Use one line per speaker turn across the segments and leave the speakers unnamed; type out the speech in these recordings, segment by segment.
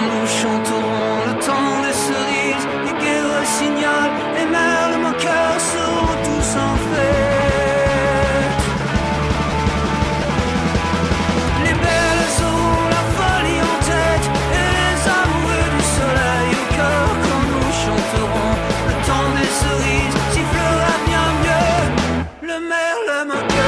nous chanterons le temps des cerises, les guerres le signal, les merles, mon cœur seront tous en fête. Les belles auront la folie en tête, et les amoureux du soleil au cœur quand nous chanterons le temps des cerises, sifflera bien mieux le merle, mon cœur.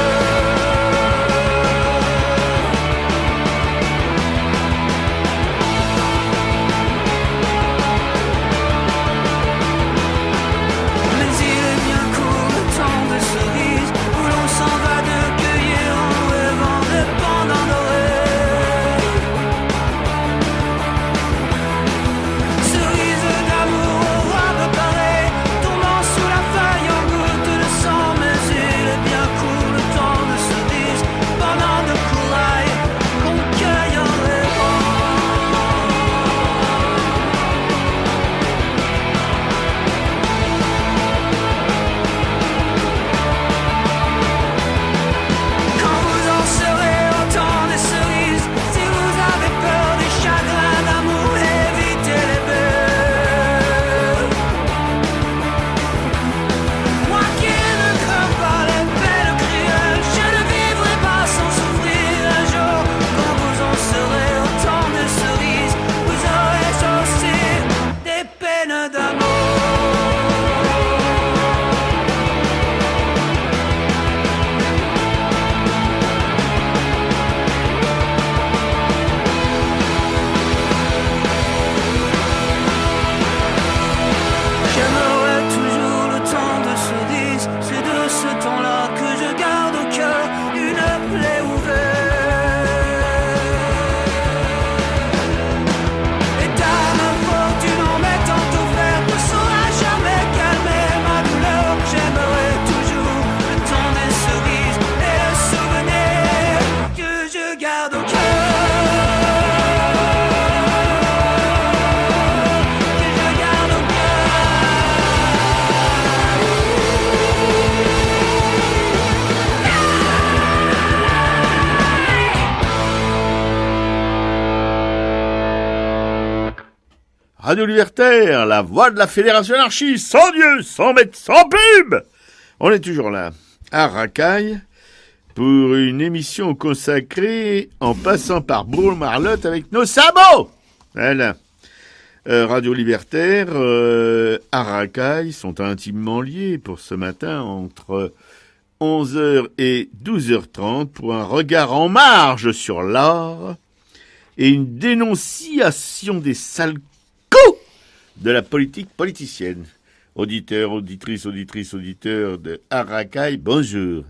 Radio Libertaire, la voix de la Fédération anarchiste, sans Dieu, sans maître, sans pub. On est toujours là, à Racaille, pour une émission consacrée en passant par Bourg-Marlotte avec nos sabots. Voilà. Radio Libertaire, à Racaille, sont intimement liés pour ce matin entre 11h et 12h30 pour un regard en marge sur l'art et une dénonciation des sales coups de la politique politicienne. Auditeurs, auditrices, auditeurs de Aracaille, bonjour.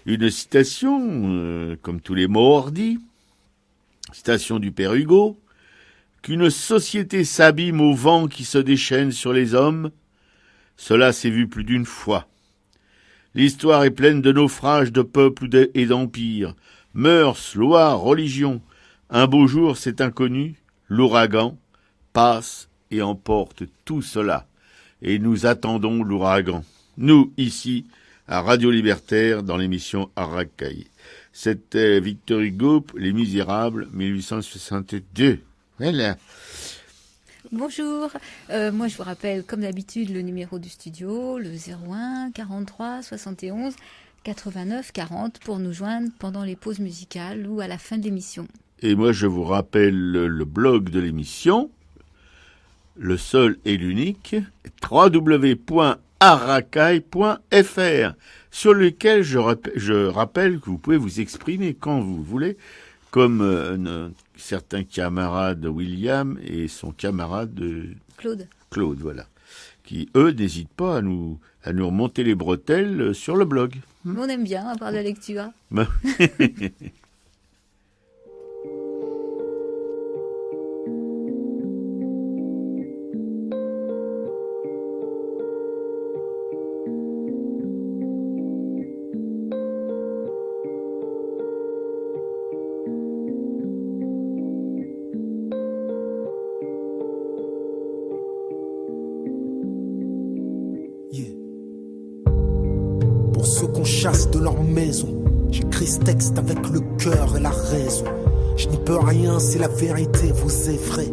Une citation, comme tous les mots ordis, citation du père Hugo, qu'une société s'abîme au vent qui se déchaîne sur les hommes, cela s'est vu plus d'une fois. L'histoire est pleine de naufrages de peuples et d'empires, mœurs, lois, religions. Un beau jour, cet inconnu, l'ouragan, passe et emporte tout cela. Et nous attendons l'ouragan. Nous, ici, à Radio Libertaire, dans l'émission Aracaille. C'était Victor Hugo, Les Misérables, 1862. Voilà.
Bonjour, moi je vous rappelle comme d'habitude le numéro du studio, le 01 43 71 89 40 pour nous joindre pendant les pauses musicales ou à la fin de l'émission.
Et moi je vous rappelle le blog de l'émission, le seul et l'unique, www.aracaille.fr, sur lequel je rappelle que vous pouvez vous exprimer quand vous voulez, comme certains camarades William et son camarade
Claude,
voilà, qui eux n'hésitent pas à nous remonter les bretelles sur le blog.
On aime bien à part de la lecture.
Pour ceux qu'on chasse de leur maison, j'écris ce texte avec le cœur et la raison. Je n'y peux rien si la vérité vous effraie.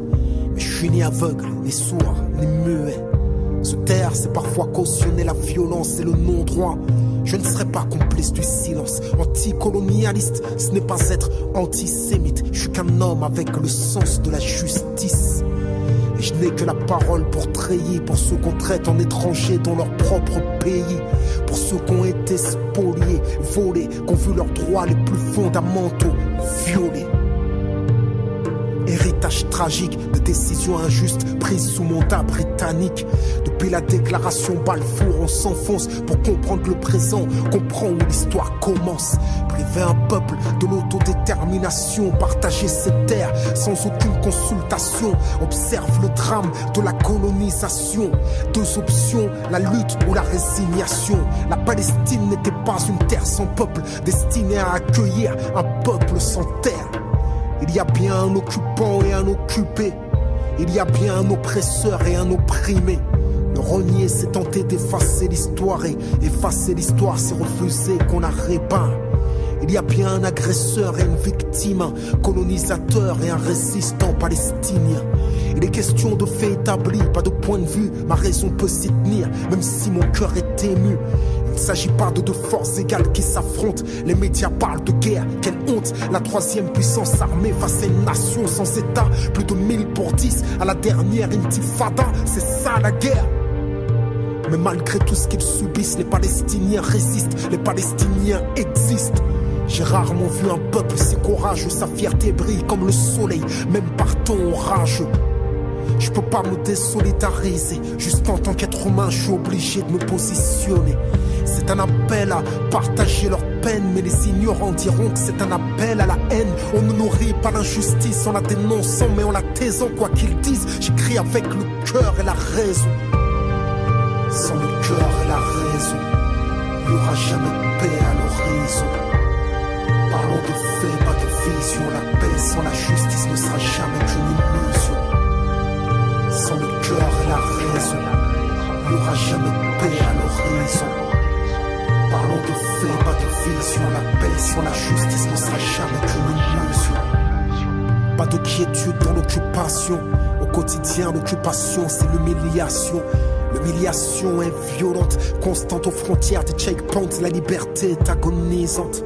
Mais je suis ni aveugle, ni sourd, ni muet. Se taire, c'est parfois cautionner la violence et le non-droit. Je ne serai pas complice du silence. Anticolonialiste, ce n'est pas être antisémite. Je suis qu'un homme avec le sens de la justice. Et je n'ai que la parole pour treillir, pour ceux qu'on traite en étrangers dans leur propre pays, pour ceux qui ont été spoliés, volés, qui ont vu leurs droits les plus fondamentaux violés. Héritage tragique de décisions injustes prises sous mandat britannique. Depuis la déclaration Balfour, on s'enfonce pour comprendre le présent, comprendre où l'histoire commence. Priver un peuple de l'autodétermination, partager ses terres sans aucune consultation. Observe le drame de la colonisation. Deux options, la lutte ou la résignation. La Palestine n'était pas une terre sans peuple, destinée à accueillir un peuple sans terre. Il y a bien un occupant et un occupé. Il y a bien un oppresseur et un opprimé. Le renier, c'est tenter d'effacer l'histoire. Et effacer l'histoire, c'est refuser qu'on la répeint. Il y a bien un agresseur et une victime, un colonisateur et un résistant palestinien. Il est question de faits établis, pas de point de vue. Ma raison peut s'y tenir, même si mon cœur est ému. Il ne s'agit pas de deux forces égales qui s'affrontent. Les médias parlent de guerre, quelle honte. La troisième puissance armée face à une nation sans état. Plus de 1000 pour 10 à la dernière intifada. C'est ça la guerre. Mais malgré tout ce qu'ils subissent, les Palestiniens résistent. Les Palestiniens existent. J'ai rarement vu un peuple si courageux. Sa fierté brille comme le soleil, même par temps orageux. Je peux pas me désolidariser. Juste en tant qu'être humain, je suis obligé de me positionner. C'est un appel à partager leur peine, mais les ignorants diront que c'est un appel à la haine. On ne nourrit pas l'injustice en la dénonçant, mais en la taisant. Quoi qu'ils disent, j'écris avec le cœur et la raison. Sans le cœur et la raison, il n'y aura jamais de paix à l'horizon. Parlons de faits, pas de vision. La paix sans la justice ne sera jamais qu'une illusion. Sans le cœur et la raison, il n'y aura jamais de paix à l'horizon. Parlons de faits, pas de vision. La paix sans la justice ne sera jamais qu'une illusion. Pas de quiétude dans l'occupation. Au quotidien, l'occupation, c'est l'humiliation. L'humiliation est violente, constante aux frontières des checkpoints. La liberté est agonisante.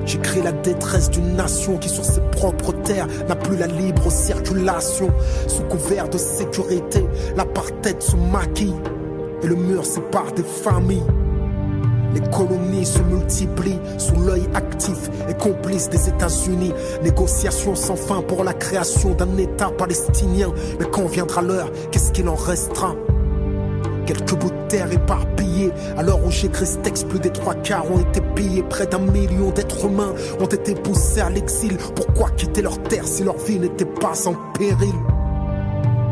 J'écris la détresse d'une nation qui sur ses propres terres n'a plus la libre circulation. Sous couvert de sécurité, l'apartheid se maquille et le mur sépare des familles. Les colonies se multiplient sous l'œil actif et complice des États-Unis. Négociations sans fin pour la création d'un État palestinien. Mais quand viendra l'heure, qu'est-ce qu'il en restera? Quelques bouts de terre éparpillés. À l'heure où j'écris ce texte, plus des 3/4 ont été pillés. Près d'1 million d'êtres humains ont été poussés à l'exil. Pourquoi quitter leur terre si leur vie n'était pas en péril?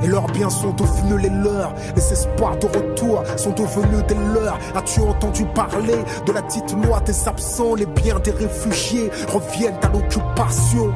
Et leurs biens sont devenus les leurs. Les espoirs de retour sont devenus des leurs. As-tu entendu parler de la dite loi des absents? Les biens des réfugiés reviennent à l'occupation.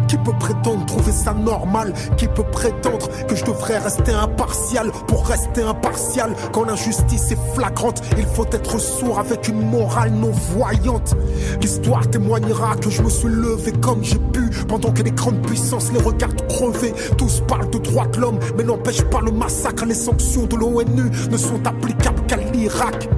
Qui peut prétendre trouver ça normal? Qui peut prétendre que je devrais rester impartial pour rester impartial? Quand l'injustice est flagrante, il faut être sourd avec une morale non-voyante. L'histoire témoignera que je me suis levé comme j'ai pu, pendant que les grandes puissances les regardent crever. Tous parlent de droits de l'homme, mais n'empêche pas le massacre. Les sanctions de l'ONU ne sont applicables qu'à l'Irak.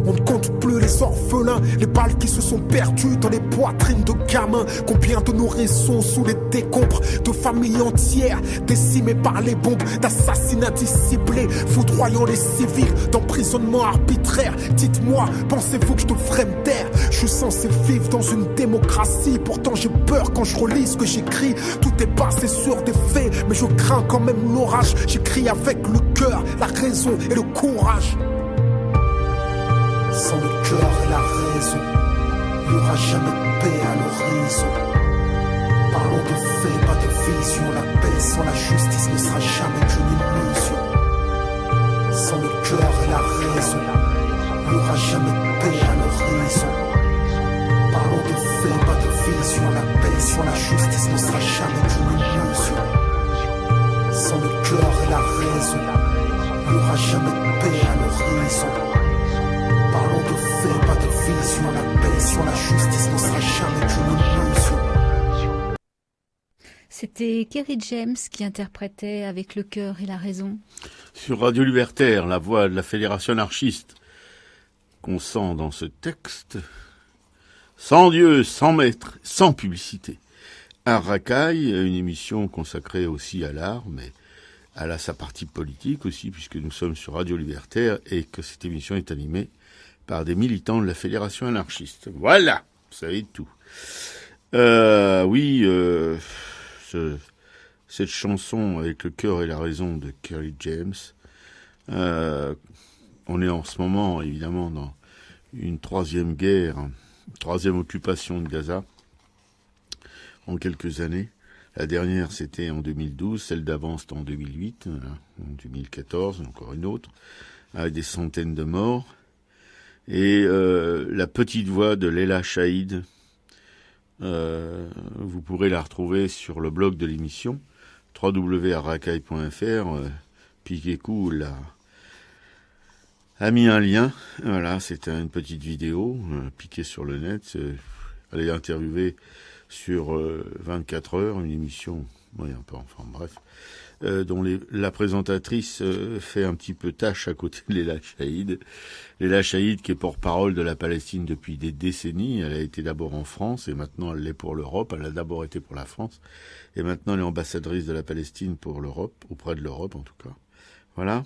On ne compte plus les orphelins, les balles qui se sont perdues dans les poitrines de gamins. Combien de nourrissons sous les décombres de familles entières décimées par les bombes, d'assassinats disciplés, foudroyant les civils, d'emprisonnement arbitraire. Dites-moi, pensez-vous que je devrais me taire? Je suis censé vivre dans une démocratie, pourtant j'ai peur quand je relis ce que j'écris. Tout est basé sur des faits, mais je crains quand même l'orage. J'écris avec le cœur, la raison et le courage. Sans le cœur et la raison, il n'y aura jamais de paix à l'horizon. Parlons de faits, pas de vision. La paix sans la justice ne sera jamais qu'une illusion. Sans le cœur et la raison, il n'y aura jamais de paix à l'horizon. Parlons de faits, pas de vision. La paix sans la justice ne sera jamais qu'une illusion. Sans le cœur et la raison, il n'y aura jamais de paix à l'horizon. Parlons de faits, pas de vision. La paix sur la justice ne sera jamais qu'une illusion.
C'était Kerry James qui interprétait avec le cœur et la raison.
Sur Radio Libertaire, la voix de la Fédération anarchiste qu'on sent dans ce texte, sans Dieu, sans maître, sans publicité. Art Racaille, une émission consacrée aussi à l'art, mais elle a sa partie politique aussi, puisque nous sommes sur Radio Libertaire et que cette émission est animée par des militants de la Fédération anarchiste. Voilà, vous savez tout. Cette chanson avec le cœur et la raison de Kerry James, on est en ce moment évidemment dans une troisième occupation de Gaza en quelques années. La dernière c'était en 2012, celle d'avant c'était en 2008, voilà, en 2014 encore une autre, avec des centaines de morts. Et la petite voix de Leila Chaïd, vous pourrez la retrouver sur le blog de l'émission www.arracaille.fr. Piquécou a mis un lien. Voilà, c'est une petite vidéo piquée sur le net. Elle est interviewée sur 24 heures, une émission, dont la présentatrice fait un petit peu tâche à côté de Leila Chaïd. Leila Chaïd qui est porte-parole de la Palestine depuis des décennies. Elle a été d'abord en France et maintenant elle l'est pour l'Europe. Elle a d'abord été pour la France et maintenant elle est ambassadrice de la Palestine pour l'Europe, auprès de l'Europe en tout cas. Voilà.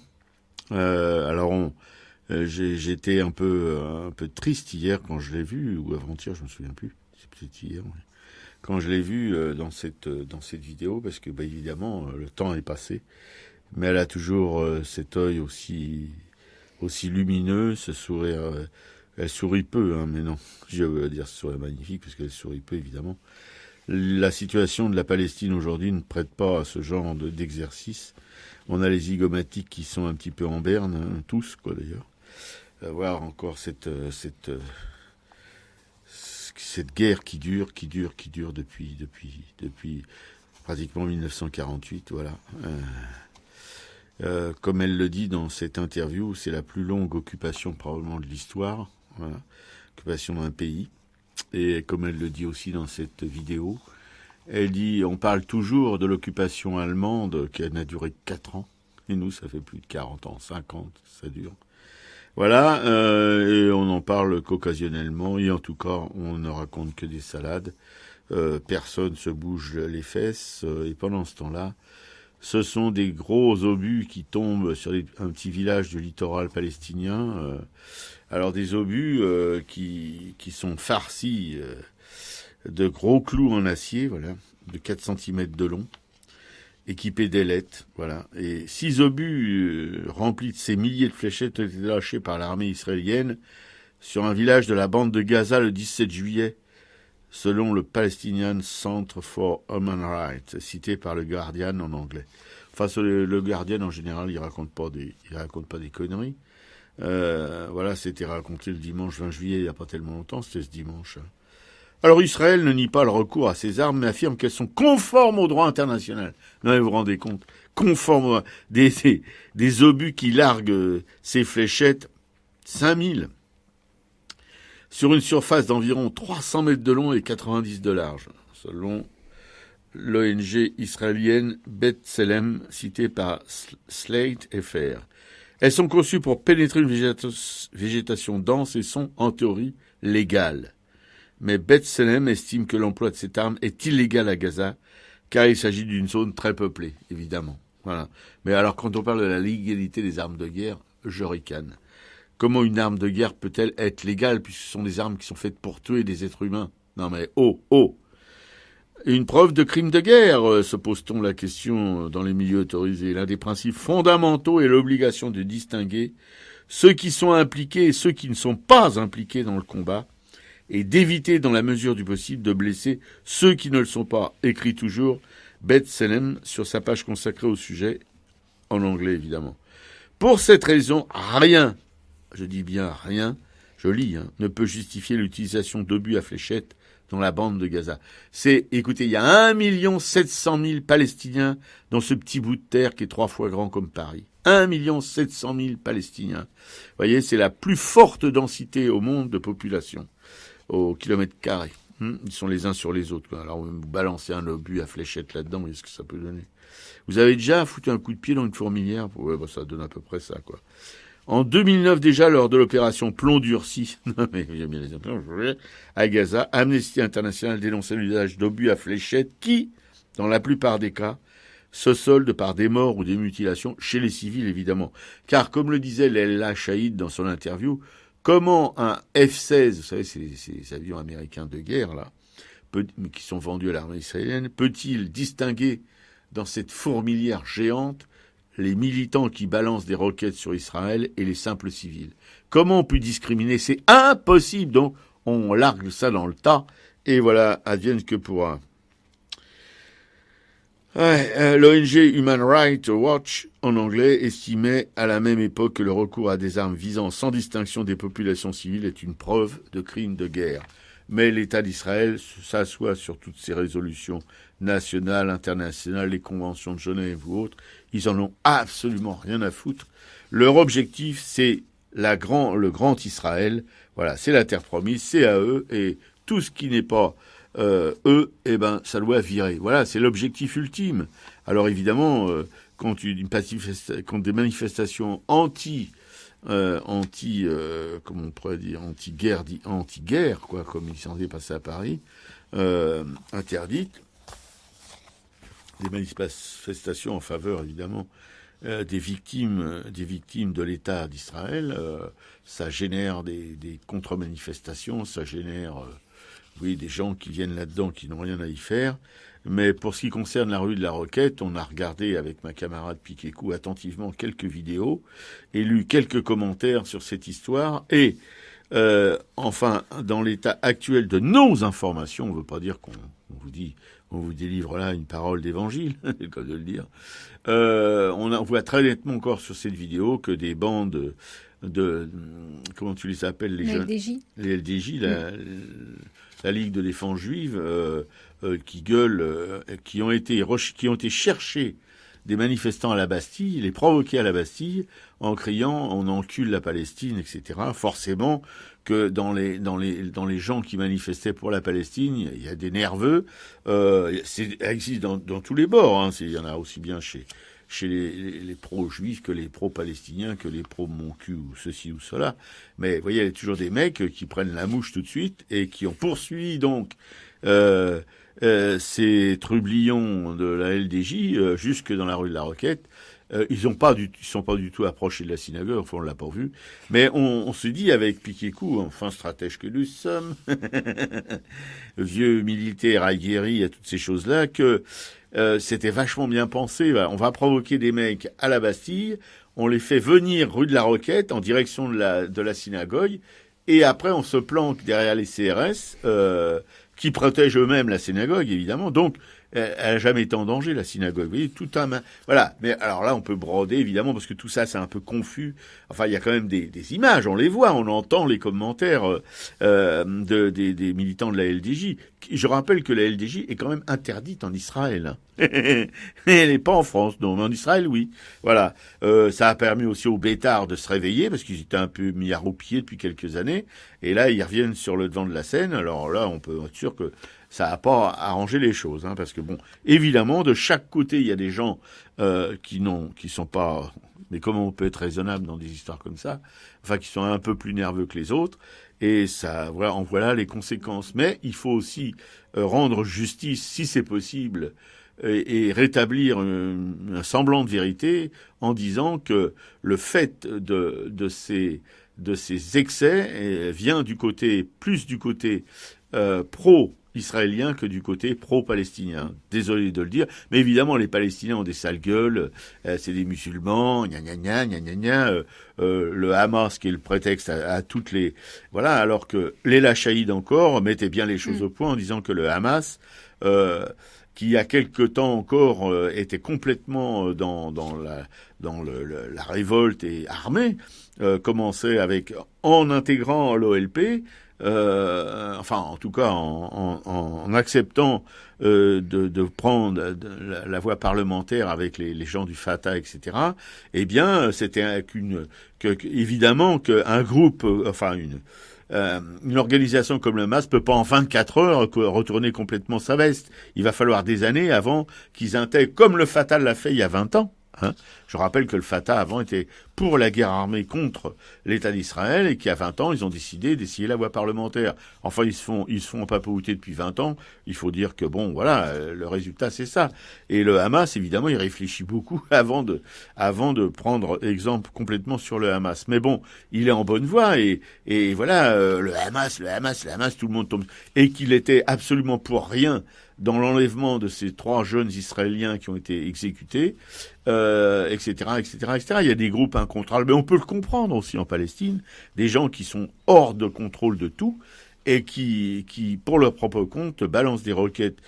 J'étais un peu triste hier quand je l'ai vue, ou avant-hier, je me souviens plus. C'est peut-être hier. Ouais. Quand je l'ai vue dans cette vidéo, parce que évidemment le temps est passé, mais elle a toujours cet œil aussi lumineux, ce sourire. Elle sourit peu, mais non, je veux dire ce sourire magnifique parce qu'elle sourit peu évidemment. La situation de la Palestine aujourd'hui ne prête pas à ce genre d'exercice. On a les zygomatiques qui sont un petit peu en berne, tous quoi d'ailleurs. Voir encore cette guerre qui dure depuis pratiquement 1948, voilà. Comme elle le dit dans cette interview, c'est la plus longue occupation probablement de l'histoire, voilà, occupation d'un pays. Et comme elle le dit aussi dans cette vidéo, elle dit, on parle toujours de l'occupation allemande qui n'a duré que 4 ans, et nous ça fait plus de 40 ans, 50, ça dure. Voilà, et on n'en parle qu'occasionnellement, et en tout cas, on ne raconte que des salades. Personne se bouge les fesses, et pendant ce temps-là, ce sont des gros obus qui tombent sur un petit village du littoral palestinien. Alors des obus qui sont farcis de gros clous en acier, voilà, de 4 cm de long, équipés d'ailettes, voilà. Et 6 obus remplis de ces milliers de fléchettes ont été lâchés par l'armée israélienne sur un village de la bande de Gaza le 17 juillet, selon le Palestinian Center for Human Rights, cité par le Guardian en anglais. Enfin, le Guardian en général, il raconte pas des conneries. Voilà, c'était raconté le dimanche 20 juillet, il n'y a pas tellement longtemps, c'était ce dimanche. Alors Israël ne nie pas le recours à ces armes, mais affirme qu'elles sont conformes au droit international. Non, mais vous vous rendez compte, conformes des obus qui larguent ces fléchettes, 5000, sur une surface d'environ 300 mètres de long et 90 de large, selon l'ONG israélienne B'Tselem, citée par Slate FR. Elles sont conçues pour pénétrer une végétation dense et sont, en théorie, légales. Mais B'Tselem estime que l'emploi de cette arme est illégal à Gaza, car il s'agit d'une zone très peuplée, évidemment. Voilà. Mais alors, quand on parle de la légalité des armes de guerre, je ricane. Comment une arme de guerre peut-elle être légale, puisque ce sont des armes qui sont faites pour tuer des êtres humains? Non mais, Une preuve de crime de guerre, se pose-t-on la question dans les milieux autorisés. L'un des principes fondamentaux est l'obligation de distinguer ceux qui sont impliqués et ceux qui ne sont pas impliqués dans le combat, et d'éviter dans la mesure du possible de blesser ceux qui ne le sont pas, écrit toujours B'Tselem sur sa page consacrée au sujet, en anglais évidemment. Pour cette raison, rien, je dis bien rien, je lis, ne peut justifier l'utilisation d'obus à fléchettes dans la bande de Gaza. Écoutez, il y a 1 700 000 Palestiniens dans ce petit bout de terre qui est 3 fois grand comme Paris. 1 700 000 Palestiniens. Vous voyez, c'est la plus forte densité au monde de population, au kilomètre carré. Ils sont les uns sur les autres, quoi. Alors, vous balancez un obus à fléchette là-dedans, voyez ce que ça peut donner. Vous avez déjà foutu un coup de pied dans une fourmilière? Ouais, bah, ça donne à peu près ça, quoi. En 2009, déjà, lors de l'opération Plomb durci, à Gaza, Amnesty International dénonçait l'usage d'obus à fléchette qui, dans la plupart des cas, se solde par des morts ou des mutilations chez les civils, évidemment. Car, comme le disait Leila Shahid dans son interview, comment un F-16, vous savez, ces avions américains de guerre, là, qui sont vendus à l'armée israélienne, peut-il distinguer dans cette fourmilière géante les militants qui balancent des roquettes sur Israël et les simples civils? Comment on peut discriminer? C'est impossible. Donc, on largue ça dans le tas, et voilà, advienne que pourra. L'ONG Human Rights Watch, en anglais, estimait à la même époque que le recours à des armes visant sans distinction des populations civiles est une preuve de crime de guerre. Mais l'État d'Israël s'assoit sur toutes ces résolutions nationales, internationales, les conventions de Genève ou autres. Ils en ont absolument rien à foutre. Leur objectif, c'est le grand Israël. Voilà, c'est la terre promise, c'est à eux, et tout ce qui n'est pas eux, eh ben, ça doit virer. Voilà, c'est l'objectif ultime. Alors évidemment, contre des manifestations comment on pourrait dire, anti-guerre, quoi, comme il s'en est passé à Paris, interdites, des manifestations en faveur, évidemment, des victimes de l'État d'Israël, ça génère des contre-manifestations, ça génère des gens qui viennent là-dedans, qui n'ont rien à y faire. Mais pour ce qui concerne la rue de la Roquette, on a regardé avec ma camarade Piquécou attentivement quelques vidéos et lu quelques commentaires sur cette histoire. Et enfin, dans l'état actuel de nos informations, on ne veut pas dire qu'on vous délivre là une parole d'évangile, c'est le cas de le dire. On voit très nettement encore sur cette vidéo que des bandes de comment tu les appelles, les
LDJ.
Les LDJ, la Ligue de défense juive, qui gueulent, qui ont été chercher des manifestants à la Bastille, les provoquer à la Bastille en criant on encule la Palestine, etc. Forcément que dans les gens qui manifestaient pour la Palestine, il y a des nerveux. Ça existe dans tous les bords. Hein. Il y en a aussi bien chez les pro-juifs que les pro-palestiniens, que les pro-mon-cul ou ceci ou cela. Mais vous voyez, il y a toujours des mecs qui prennent la mouche tout de suite et qui ont poursuivi donc ces trublions de la LDJ jusque dans la rue de la Roquette. Ils sont pas du tout approchés de la synagogue, enfin on l'a pas vu. Mais on se dit avec Piquécou, enfin stratège que nous sommes, vieux militaire aguerri à toutes ces choses-là, que c'était vachement bien pensé. On va provoquer des mecs à la Bastille, on les fait venir rue de la Roquette en direction de la synagogue, et après on se planque derrière les CRS qui protègent eux-mêmes la synagogue, évidemment. Donc, elle n'a jamais été en danger, la synagogue. Vous voyez, tout un main. Voilà. Mais alors là, on peut broder, évidemment, parce que tout ça, c'est un peu confus. Enfin, il y a quand même des images, on les voit, on entend les commentaires des militants de la LDJ. Je rappelle que la LDJ est quand même interdite en Israël. Elle n'est pas en France, non, mais en Israël, oui. Voilà. Ça a permis aussi aux bêtards de se réveiller, parce qu'ils étaient un peu mis à pied depuis quelques années. Et là, ils reviennent sur le devant de la scène. Alors là, on peut être sûr que ça n'a pas arrangé les choses, hein, parce que bon, évidemment, de chaque côté, il y a des gens qui sont pas. Mais comment on peut être raisonnable dans des histoires comme ça? Enfin, qui sont un peu plus nerveux que les autres, et ça, voilà les conséquences. Mais il faut aussi rendre justice, si c'est possible, et rétablir un semblant de vérité en disant que le fait de ces excès vient plus du côté pro-israélien que du côté pro-palestinien. Désolé de le dire, mais évidemment les Palestiniens ont des sales gueules, c'est des musulmans, le Hamas qui est le prétexte à toutes les... Voilà, alors que Leila Shahid encore mettait bien les choses au point en disant que le Hamas... qui il y a quelque temps encore était complètement dans la révolte et armée, commençait en intégrant l'OLP, enfin en tout cas en acceptant de prendre la voie parlementaire avec les gens du Fatah, etc. Eh bien, c'était évidemment qu'un groupe, une organisation comme le Hamas peut pas en 24 heures retourner complètement sa veste. Il va falloir des années avant qu'ils intègrent, comme le Fatah l'a fait il y a 20 ans. Je rappelle que le Fatah avant était pour la guerre armée contre l'État d'Israël et qu'il y a 20 ans, ils ont décidé d'essayer la voie parlementaire. Enfin, ils se font papouter depuis 20 ans. Il faut dire que bon, voilà, le résultat c'est ça. Et le Hamas, évidemment, il réfléchit beaucoup avant de prendre exemple complètement sur le Hamas. Mais bon, il est en bonne voie et voilà, le Hamas, tout le monde tombe. Et qu'il était absolument pour rien dans l'enlèvement de ces 3 jeunes Israéliens qui ont été exécutés, etc. Il y a des groupes incontrôlables, mais on peut le comprendre aussi en Palestine, des gens qui sont hors de contrôle de tout et qui pour leur propre compte, balancent des roquettes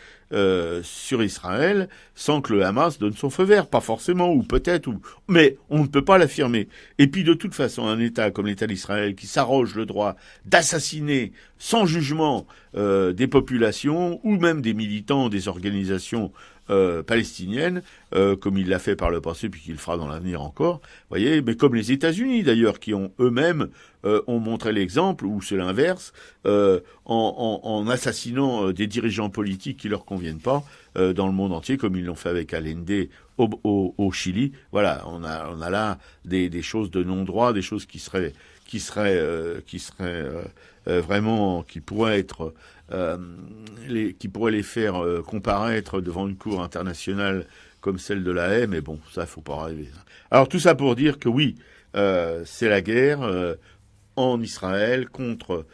sur Israël sans que le Hamas donne son feu vert, pas forcément, ou peut-être, mais on ne peut pas l'affirmer. Et puis de toute façon, un État comme l'État d'Israël qui s'arroge le droit d'assassiner sans jugement des populations ou même des militants des organisations palestinienne, comme il l'a fait par le passé, puis qu'il le fera dans l'avenir encore, voyez, mais comme les États-Unis d'ailleurs, qui ont eux-mêmes ont montré l'exemple, ou c'est l'inverse, en assassinant des dirigeants politiques qui leur conviennent pas dans le monde entier, comme ils l'ont fait avec Allende au Chili. Voilà, on a là des choses de non-droit, des choses qui seraient vraiment, qui pourraient être qui pourraient les faire comparaître devant une cour internationale comme celle de la Haye, mais bon, ça, faut pas rêver. Alors tout ça pour dire que oui, c'est la guerre en Israël contre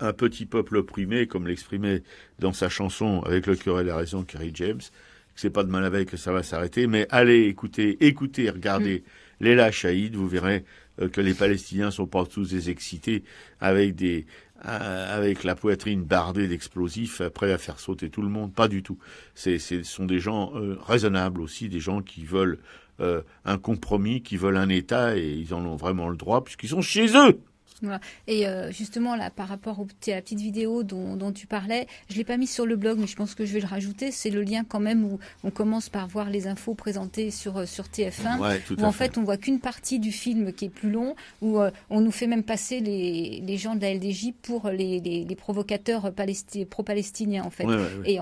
un petit peuple opprimé, comme l'exprimait dans sa chanson Avec le cœur et la raison Kerry James, que c'est pas demain la veille que ça va s'arrêter, mais allez écoutez, regardez Leila Shahid, vous verrez que les Palestiniens sont pas tous des excités avec la poitrine bardée d'explosifs, prêts à faire sauter tout le monde. Pas du tout. Ce sont des gens raisonnables aussi, des gens qui veulent un compromis, qui veulent un État, et ils en ont vraiment le droit, puisqu'ils sont chez eux.
Voilà. Et justement, là, par rapport à la petite vidéo dont tu parlais, je ne l'ai pas mis sur le blog, mais je pense que je vais le rajouter. C'est le lien quand même où on commence par voir les infos présentées sur TF1,
ouais,
où en fait on voit qu'une partie du film qui est plus long, où on nous fait même passer les gens de la LDJ pour les provocateurs pro-palestiniens, en fait.
Ouais.
Et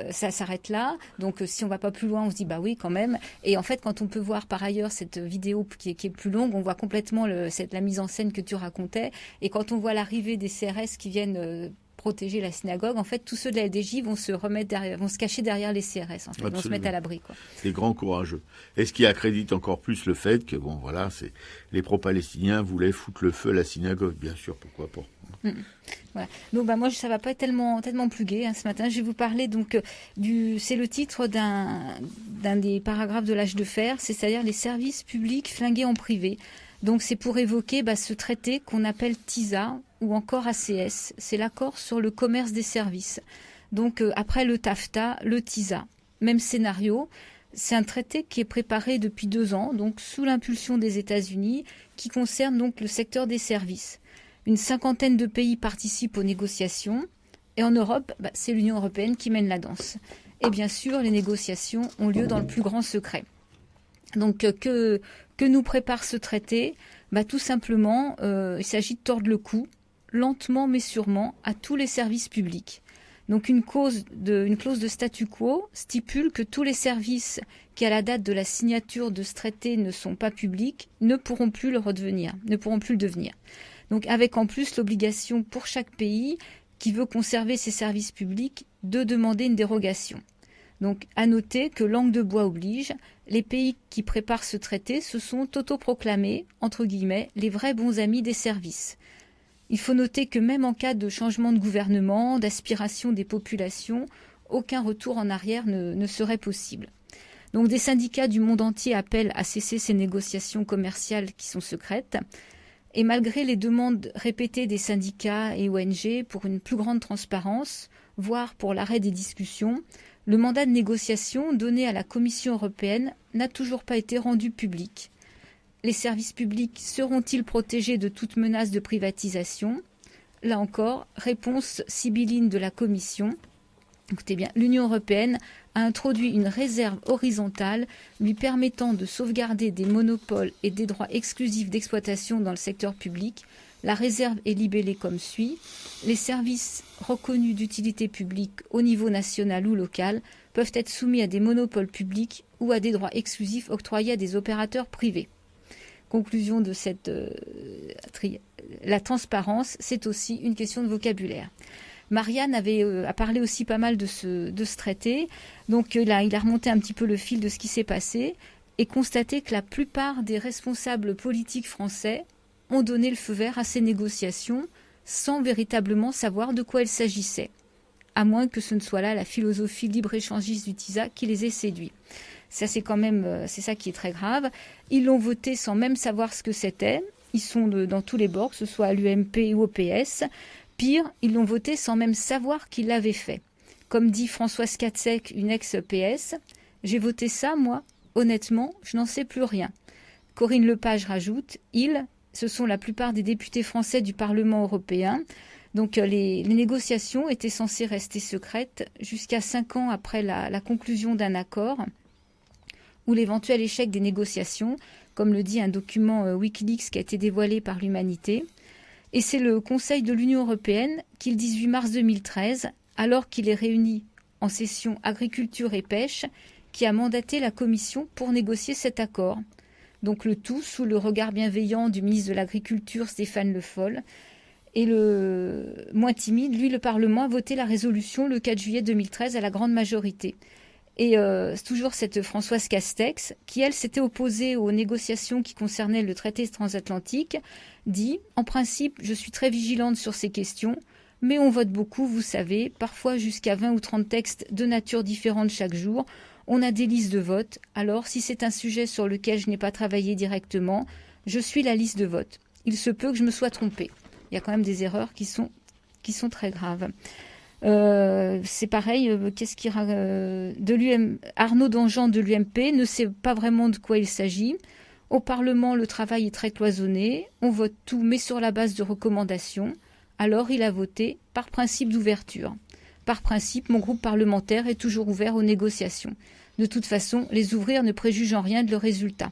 ça s'arrête là. Donc si on ne va pas plus loin, on se dit bah oui, quand même. Et en fait, quand on peut voir par ailleurs cette vidéo qui est plus longue, on voit complètement la mise en scène que tu racontais. Et quand on voit l'arrivée des CRS qui viennent protéger la synagogue, en fait, tous ceux de la LDJ vont se cacher derrière les CRS, en fait, vont se mettre à l'abri, quoi.
Des grands courageux. Et ce qui accrédite encore plus le fait que, bon, voilà, les pro-palestiniens voulaient foutre le feu à la synagogue, bien sûr, pourquoi pas.
Voilà. Donc moi ça va pas être tellement plus gai ce matin. Je vais vous parler donc c'est le titre d'un des paragraphes de l'âge de fer, c'est-à-dire les services publics flingués en privé. Donc c'est pour évoquer ce traité qu'on appelle TISA ou encore ACS. C'est l'accord sur le commerce des services. Donc après le TAFTA, le TISA. Même scénario. C'est un traité qui est préparé depuis 2 ans, donc sous l'impulsion des États-Unis, qui concerne donc le secteur des services. Une 50aine de pays participent aux négociations. Et en Europe, c'est l'Union européenne qui mène la danse. Et bien sûr, les négociations ont lieu dans le plus grand secret. Donc que nous prépare ce traité ? Tout simplement, il s'agit de tordre le cou, lentement mais sûrement, à tous les services publics. Donc une clause de statu quo stipule que tous les services qui, à la date de la signature de ce traité, ne sont pas publics, ne pourront plus le devenir. Donc avec en plus l'obligation pour chaque pays qui veut conserver ses services publics de demander une dérogation. Donc, à noter que langue de bois oblige, les pays qui préparent ce traité se sont autoproclamés, entre guillemets, les vrais bons amis des services. Il faut noter que même en cas de changement de gouvernement, d'aspiration des populations, aucun retour en arrière ne serait possible. Donc, des syndicats du monde entier appellent à cesser ces négociations commerciales qui sont secrètes. Et malgré les demandes répétées des syndicats et ONG pour une plus grande transparence, voire pour l'arrêt des discussions, le mandat de négociation donné à la Commission européenne n'a toujours pas été rendu public. Les services publics seront-ils protégés de toute menace de privatisation ? Là encore, réponse sibylline de la Commission. Écoutez bien, l'Union européenne a introduit une réserve horizontale lui permettant de sauvegarder des monopoles et des droits exclusifs d'exploitation dans le secteur public, La réserve est libellée comme suit. Les services reconnus d'utilité publique au niveau national ou local peuvent être soumis à des monopoles publics ou à des droits exclusifs octroyés à des opérateurs privés. Conclusion de cette la transparence, c'est aussi une question de vocabulaire. Marianne a parlé aussi pas mal de ce traité. Donc là, il a remonté un petit peu le fil de ce qui s'est passé et constaté que la plupart des responsables politiques français ont donné le feu vert à ces négociations sans véritablement savoir de quoi il s'agissait, à moins que ce ne soit là la philosophie libre-échangiste du TISA qui les ait séduits. Ça, c'est quand même, c'est ça qui est très grave. Ils l'ont voté sans même savoir ce que c'était. Ils sont dans tous les bords, que ce soit à l'UMP ou au PS. Pire, ils l'ont voté sans même savoir qu'ils l'avaient fait. Comme dit Françoise Katzek, une ex-PS, « J'ai voté ça, moi. Honnêtement, je n'en sais plus rien. » Corinne Lepage rajoute, « Ils, ce sont la plupart des députés français du Parlement européen. » Donc les négociations étaient censées rester secrètes jusqu'à 5 ans après la conclusion d'un accord ou l'éventuel échec des négociations, comme le dit un document Wikileaks qui a été dévoilé par l'Humanité. Et c'est le Conseil de l'Union européenne qui, le 18 mars 2013, alors qu'il est réuni en session agriculture et pêche, qui a mandaté la Commission pour négocier cet accord. Donc le tout sous le regard bienveillant du ministre de l'Agriculture Stéphane Le Foll. Et le moins timide, lui, le Parlement a voté la résolution le 4 juillet 2013 à la grande majorité. Et c'est toujours cette Françoise Castex qui, elle, s'était opposée aux négociations qui concernaient le traité transatlantique, dit « En principe, je suis très vigilante sur ces questions, mais on vote beaucoup, vous savez, parfois jusqu'à 20 ou 30 textes de nature différente chaque jour. On a des listes de vote, alors si c'est un sujet sur lequel je n'ai pas travaillé directement, je suis la liste de vote. Il se peut que je me sois trompée. » Il y a quand même des erreurs qui sont très graves. C'est pareil, Arnaud Danjean de l'UMP ne sait pas vraiment de quoi il s'agit. Au Parlement, le travail est très cloisonné. On vote tout, mais sur la base de recommandations. Alors, il a voté par principe d'ouverture. Par principe, mon groupe parlementaire est toujours ouvert aux négociations. De toute façon, les ouvrir ne préjuge en rien de leur résultat.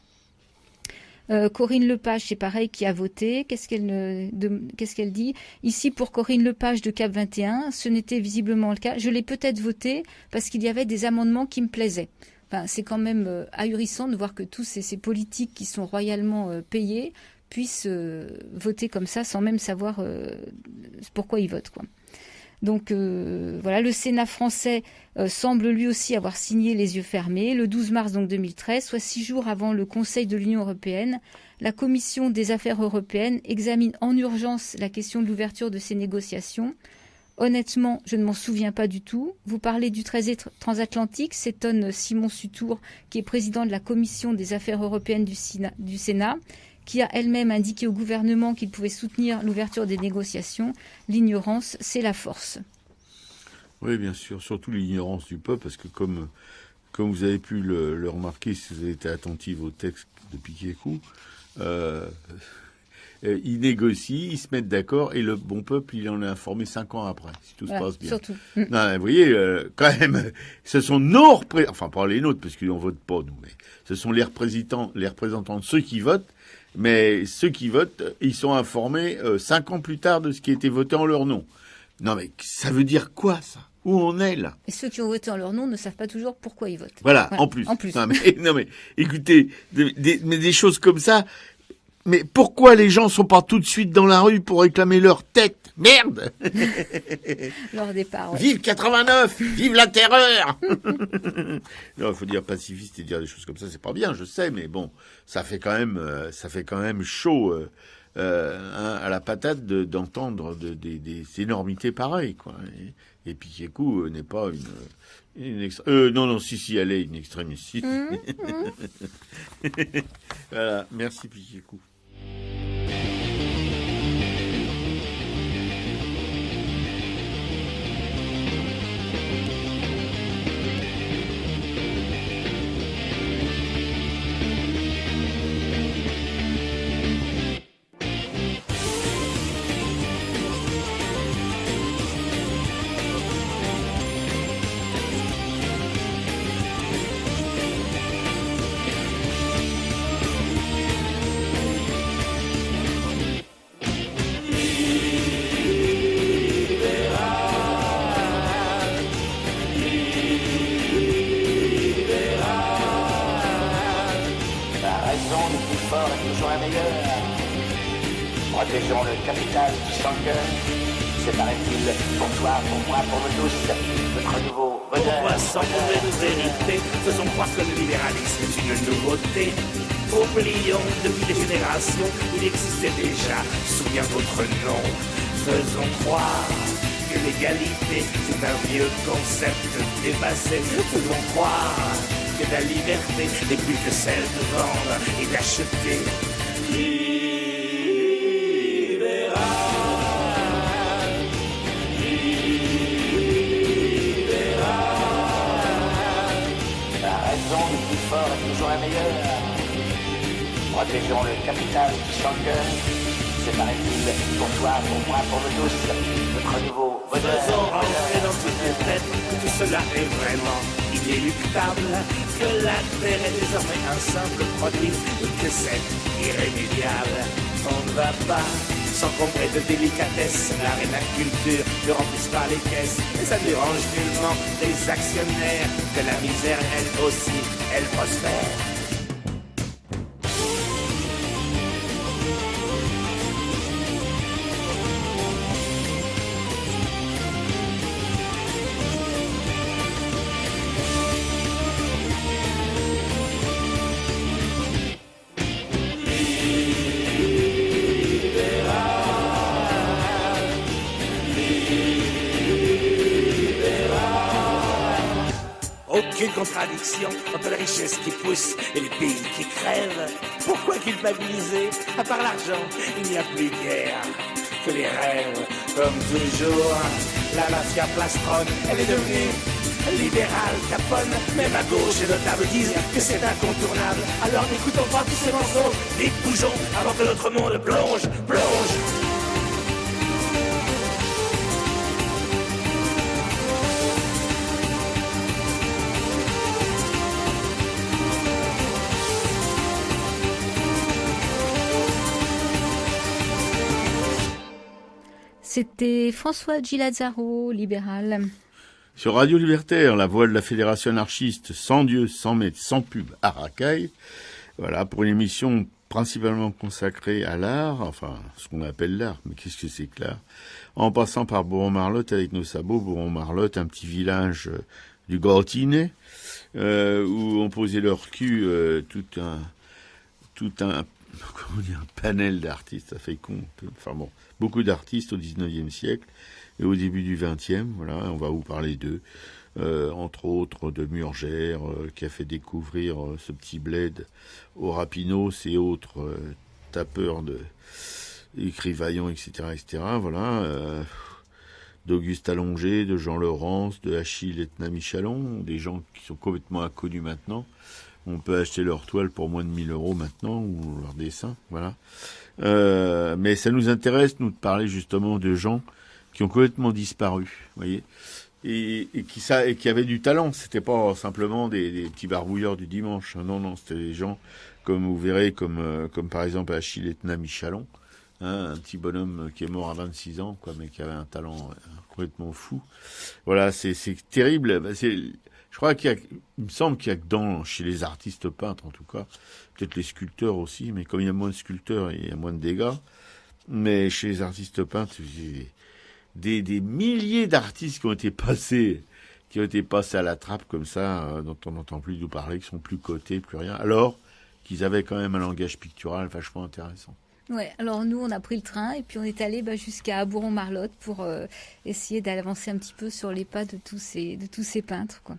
Corinne Lepage, c'est pareil, qui a voté. Qu'est-ce qu'elle dit ? Ici, pour Corinne Lepage de Cap 21, ce n'était visiblement le cas. Je l'ai peut-être voté parce qu'il y avait des amendements qui me plaisaient. Enfin, c'est quand même ahurissant de voir que tous ces politiques qui sont royalement payés puissent voter comme ça sans même savoir pourquoi ils votent, quoi. Donc voilà, le Sénat français semble lui aussi avoir signé les yeux fermés. Le 12 mars donc 2013, soit 6 jours avant le Conseil de l'Union européenne, la Commission des affaires européennes examine en urgence la question de l'ouverture de ces négociations. Honnêtement, je ne m'en souviens pas du tout. Vous parlez du traité transatlantique, s'étonne Simon Sutour, qui est président de la Commission des affaires européennes du Sénat, qui a elle-même indiqué au gouvernement qu'il pouvait soutenir l'ouverture des négociations. L'ignorance, c'est la force.
Oui, bien sûr, surtout l'ignorance du peuple, parce que comme vous avez pu le remarquer, si vous avez été attentif au texte de Piquet-Coup, ils négocient, ils se mettent d'accord, et le bon peuple, il en est informé 5 ans après, si tout se passe bien.
Surtout.
Non, vous voyez, quand même, ce sont nos représentants, enfin pas les nôtres, parce qu'on vote pas, nous, mais ce sont les représentants de ceux qui votent, mais ceux qui votent, ils sont informés 5 ans plus tard de ce qui a été voté en leur nom. Non, mais ça veut dire quoi, ça ? Où on est, là ?
Et ceux qui ont voté en leur nom ne savent pas toujours pourquoi ils votent.
Voilà. En plus. Non, mais écoutez, des choses comme ça, mais pourquoi les gens sont pas tout de suite dans la rue pour réclamer leur tête ? Merde.
Leur départ, ouais.
Vive 89 ! Vive la terreur. Non, il faut dire pacifiste et dire des choses comme ça, c'est pas bien, je sais, mais bon, ça fait quand même chaud à la patate d'entendre des énormités pareilles, quoi. Et Piquet-Coup n'est pas non, si, elle est une extrémiste. Voilà, merci Piquet-Coup.
Protégeons le capital du sang cœur. C'est paraît-il pour toi, pour moi, pour nous tous, notre nouveau bonheur.
Pourquoi s'encombrer de vérité? Faisons croire que le libéralisme est une nouveauté. Oublions, depuis des générations, il existait déjà sous bien d'autres noms. Faisons croire que l'égalité, c'est un vieux concept dépassé. Faisons croire que la liberté n'est plus que celle de vendre et d'acheter.
La raison du plus fort est toujours la meilleure. Protégeons le capital du sang cœur. C'est paraît-il pour toi, pour moi, pour nous tous, notre nouveau bonheur.
Faisons rentrer dans toutes les têtes que tout cela est vraiment inéluctable, que la terre est désormais un simple produit et que c'est irrémédiable. On ne va pas s'encombrer de délicatesse, l'art et la culture ne remplissent pas les caisses, et ça ne dérange nullement les actionnaires que la misère, elle aussi, elle prospère. Aucune contradiction entre la richesse qui pousse et les pays qui crèvent. Pourquoi culpabiliser? À part l'argent, il n'y a plus de guerre que les rêves. Comme toujours, la mafia plastronne, elle est devenue libérale, caponne. Même à gauche, les notables disent que c'est incontournable. Alors n'écoutons pas tous ces morceaux, vite bougeons avant que notre monde plonge.
C'était François Gilazzaro, libéral.
Sur Radio Libertaire, la voix de la Fédération anarchiste, sans Dieu, sans maître, sans pub, à Racaille. Voilà, pour une émission principalement consacrée à l'art, enfin, ce qu'on appelle l'art, mais qu'est-ce que c'est que l'art? En passant par Bourron-Marlotte avec nos sabots, Bourron-Marlotte, un petit village du Grantinet, où on posait leur cul tout un comment dire, un panel d'artistes, ça fait con, enfin bon, beaucoup d'artistes au 19e siècle et au début du 20e, voilà, on va vous parler d'eux, entre autres de Murger, qui a fait découvrir ce petit bled aux Rapinos et autres tapeurs de écrivaillons, etc., voilà, d'Auguste Allongé, de Jean Laurence, de Achille Etna Michalon, des gens qui sont complètement inconnus maintenant. On peut acheter leur toile pour moins de 1000 € maintenant, ou leur dessin, voilà. Mais ça nous intéresse, nous, de parler justement de gens qui ont complètement disparu, vous voyez, et qui avaient du talent. C'était pas simplement des petits barbouilleurs du dimanche. Non, c'était des gens, comme vous verrez, comme par exemple Achille Etna Michalon, hein, un petit bonhomme qui est mort à 26 ans, quoi, mais qui avait un talent complètement fou. Voilà, c'est terrible. Je crois il me semble qu'il y a chez les artistes peintres en tout cas, peut-être les sculpteurs aussi, mais comme il y a moins de sculpteurs, il y a moins de dégâts. Mais chez les artistes peintres, il y a des milliers d'artistes qui ont été passés à la trappe comme ça, dont on n'entend plus nous parler, qui sont plus cotés, plus rien, alors qu'ils avaient quand même un langage pictural vachement intéressant.
Ouais, alors nous on a pris le train et puis on est allé jusqu'à Bourron-Marlotte pour essayer d'avancer un petit peu sur les pas de tous ces peintres, quoi.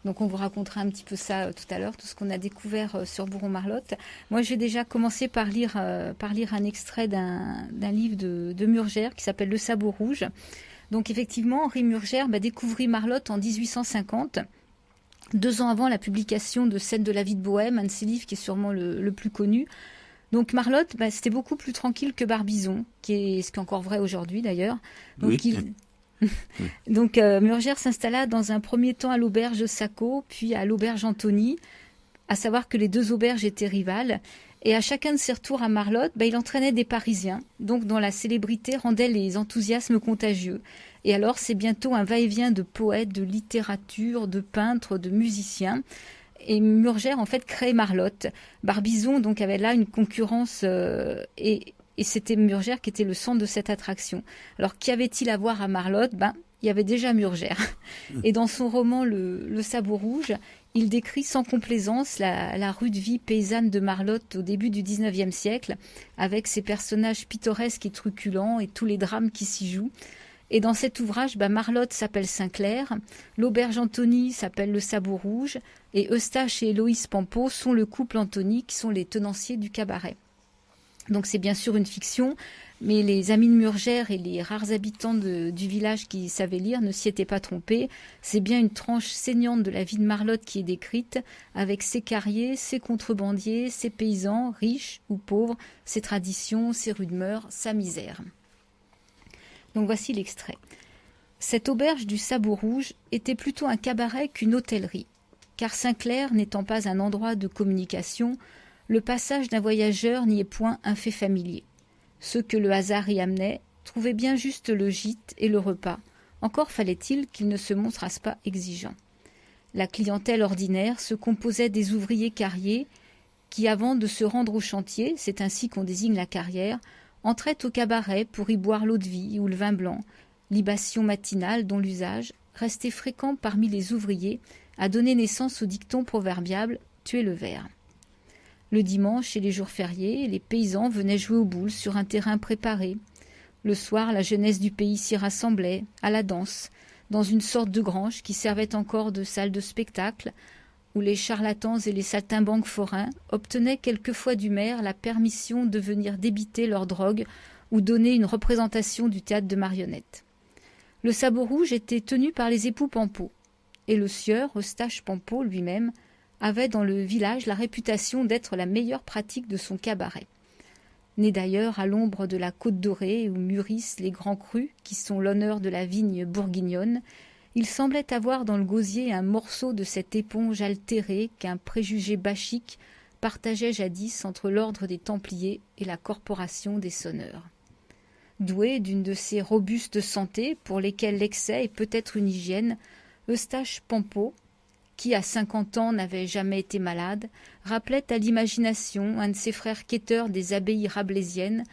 Donc on vous racontera un petit peu ça tout à l'heure, tout ce qu'on a découvert sur Bourron-Marlotte. Moi je vais déjà commencer par lire un extrait d'un livre de Murger qui s'appelle Le Sabot Rouge. Donc effectivement, Henri Murger découvrit Marlotte en 1850, 2 ans avant la publication de Scènes de la vie de Bohème, un de ses livres qui est sûrement le plus connu. Donc Marlotte, c'était beaucoup plus tranquille que Barbizon, ce qui est encore vrai aujourd'hui d'ailleurs. Donc,
oui.
Donc Murger s'installa dans un premier temps à l'auberge Sacco, puis à l'auberge Antony, à savoir que les 2 auberges étaient rivales. Et à chacun de ses retours à Marlotte, il entraînait des Parisiens, donc dont la célébrité rendait les enthousiasmes contagieux. Et alors c'est bientôt un va-et-vient de poètes, de littérature, de peintres, de musiciens. Et Murger en fait crée Marlotte. Barbizon donc avait là une concurrence et et c'était Murgère qui était le centre de cette attraction. Alors qu'y avait-il à voir à Marlotte ? Il y avait déjà Murgère. Et dans son roman Le Sabot rouge, il décrit sans complaisance la rude vie paysanne de Marlotte au début du XIXe siècle, avec ses personnages pittoresques et truculents et tous les drames qui s'y jouent. Et dans cet ouvrage, Marlotte s'appelle Saint-Clair, l'auberge Antony s'appelle Le Sabot rouge, et Eustache et Héloïse Pampeau sont le couple Antony, qui sont les tenanciers du cabaret. Donc c'est bien sûr une fiction, mais les amis de Murgère et les rares habitants du village qui savaient lire ne s'y étaient pas trompés. C'est bien une tranche saignante de la vie de Marlotte qui est décrite, avec ses carriers, ses contrebandiers, ses paysans, riches ou pauvres, ses traditions, ses rudes mœurs, sa misère. Donc voici l'extrait. Cette auberge du Sabot rouge était plutôt un cabaret qu'une hôtellerie, car Saint-Clair n'étant pas un endroit de communication, le passage d'un voyageur n'y est point un fait familier. Ceux que le hasard y amenait trouvaient bien juste le gîte et le repas. Encore fallait-il qu'ils ne se montrassent pas exigeants. La clientèle ordinaire se composait des ouvriers carriers qui, avant de se rendre au chantier, c'est ainsi qu'on désigne la carrière, entraient au cabaret pour y boire l'eau-de-vie ou le vin blanc, libation matinale dont l'usage, resté fréquent parmi les ouvriers, a donné naissance au dicton proverbial « tuer le ver ». Le dimanche et les jours fériés, les paysans venaient jouer aux boules sur un terrain préparé. Le soir, la jeunesse du pays s'y rassemblait, à la danse, dans une sorte de grange qui servait encore de salle de spectacle, où les charlatans et les saltimbanques forains obtenaient quelquefois du maire la permission de venir débiter leur drogue ou donner une représentation du théâtre de marionnettes. Le Sabot rouge était tenu par les époux Pampeau, et le sieur, Eustache Pampeau lui-même, avait dans le village la réputation d'être la meilleure pratique de son cabaret. Né d'ailleurs à l'ombre de la Côte Dorée où mûrissent les grands crus qui sont l'honneur de la vigne bourguignonne, il semblait avoir dans le gosier un morceau de cette éponge altérée qu'un préjugé bachique partageait jadis entre l'ordre des Templiers et la corporation des sonneurs. Doué d'une de ces robustes santé pour lesquelles l'excès est peut-être une hygiène, Eustache Pampeau, qui à 50 ans n'avait jamais été malade, rappelait à l'imagination un de ses frères quêteurs des abbayes rabelaisiennes,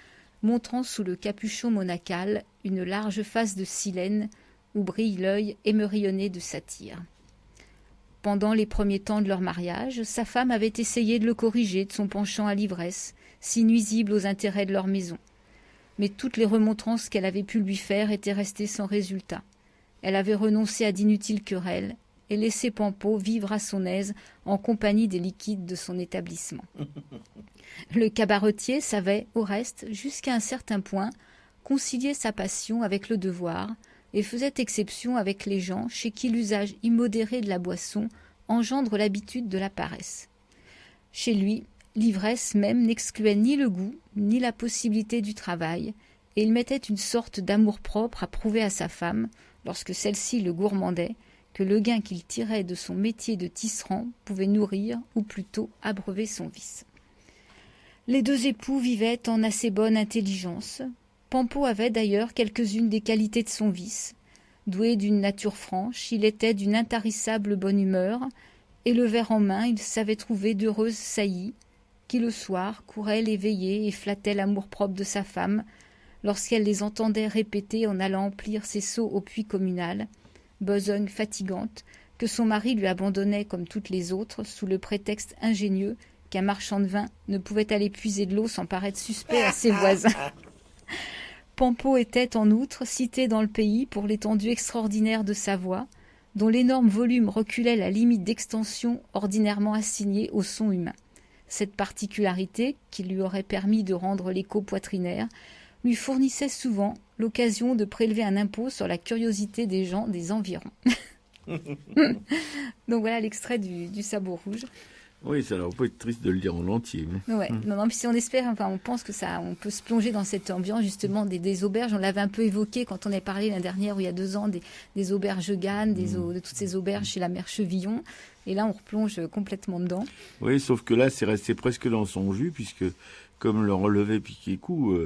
montrant sous le capuchon monacal une large face de silène où brille l'œil émerillonné de satire. Pendant les premiers temps de leur mariage, sa femme avait essayé de le corriger de son penchant à l'ivresse, si nuisible aux intérêts de leur maison. Mais toutes les remontrances qu'elle avait pu lui faire étaient restées sans résultat. Elle avait renoncé à d'inutiles querelles et laissé Pampeau vivre à son aise en compagnie des liquides de son établissement. Le cabaretier savait, au reste, jusqu'à un certain point, concilier sa passion avec le devoir et faisait exception avec les gens chez qui l'usage immodéré de la boisson engendre l'habitude de la paresse. Chez lui, l'ivresse même n'excluait ni le goût, ni la possibilité du travail, et il mettait une sorte d'amour-propre à prouver à sa femme, lorsque celle-ci le gourmandait, que le gain qu'il tirait de son métier de tisserand pouvait nourrir, ou plutôt abreuver son vice. Les deux époux vivaient en assez bonne intelligence. Pampeau avait d'ailleurs quelques-unes des qualités de son vice. Doué d'une nature franche, il était d'une intarissable bonne humeur, et le verre en main, il savait trouver d'heureuses saillies, qui le soir couraient les veillées et flattaient l'amour-propre de sa femme, lorsqu'elle les entendait répéter en allant emplir ses seaux au puits communal, besogne fatigante, que son mari lui abandonnait comme toutes les autres, sous le prétexte ingénieux qu'un marchand de vin ne pouvait aller puiser de l'eau sans paraître suspect à ses voisins. Pampeau était, en outre, cité dans le pays pour l'étendue extraordinaire de sa voix, dont l'énorme volume reculait la limite d'extension ordinairement assignée au son humain. Cette particularité, qui lui aurait permis de rendre l'écho poitrinaire, lui fournissait souvent l'occasion de prélever un impôt sur la curiosité des gens des environs. Donc voilà l'extrait du Sabot rouge.
Oui, ça doit pas être triste de le lire en entier. Mais...
Ouais, non, puis si on espère, enfin, on pense que ça, on peut se plonger dans cette ambiance justement des auberges. On l'avait un peu évoqué quand on a parlé l'année dernière, ou il y a 2 ans, des auberges Gannes, de toutes ces auberges chez la mère Chevillon. Et là, on replonge complètement dedans.
Oui, sauf que là, c'est resté presque dans son jus, puisque, comme le relevait Piquet-Cou,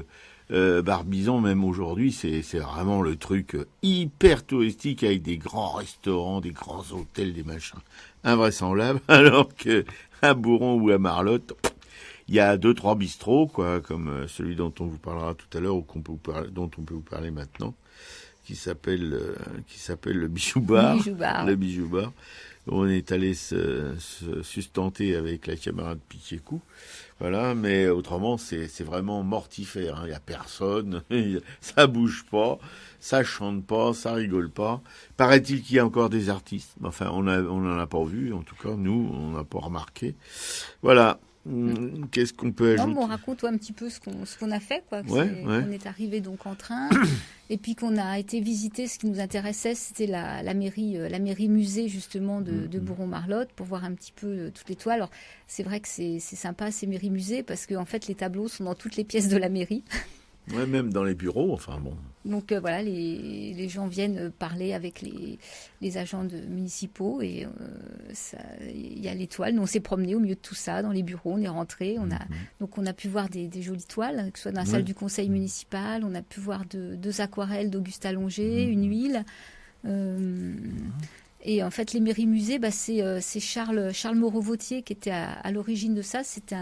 Barbizon, même aujourd'hui, c'est vraiment le truc hyper touristique, avec des grands restaurants, des grands hôtels, des machins invraisemblables, alors que à Bourron ou à Marlotte, Il y a 2-3 bistrots, quoi, comme celui dont on vous parlera tout à l'heure, ou dont on peut vous parler maintenant, qui s'appelle le Bijou Bar. Le Bijou Bar. On est allé se sustenter avec la camarade Piquet-Cou. Voilà, mais autrement, c'est vraiment mortifère. Il y a personne, ça bouge pas, ça chante pas, ça rigole pas. Paraît-il qu'il y a encore des artistes. Enfin, on en a pas vu, en tout cas, nous, on n'a pas remarqué. Voilà. Qu'est-ce qu'on peut ajouter?
Non, on raconte un petit peu ce qu'on a fait, quoi.
On
est arrivé donc en train, et puis qu'on a été visiter. Ce qui nous intéressait, c'était la mairie musée justement de Bourron-Marlotte, pour voir un petit peu toutes les toiles. Alors c'est vrai que c'est sympa ces mairies musées, parce que en fait les tableaux sont dans toutes les pièces de la mairie.
Ouais, même dans les bureaux, enfin bon.
Donc voilà, les gens viennent parler avec les agents municipaux, et il y a les toiles. Nous, on s'est promené au milieu de tout ça, dans les bureaux, on est rentré, donc on a pu voir des jolies toiles, que ce soit dans la salle du conseil municipal, on a pu voir deux aquarelles d'Auguste Allongé, une huile. Et en fait, les mairies musées, c'est Charles Moreau-Vautier qui était à l'origine de ça. C'est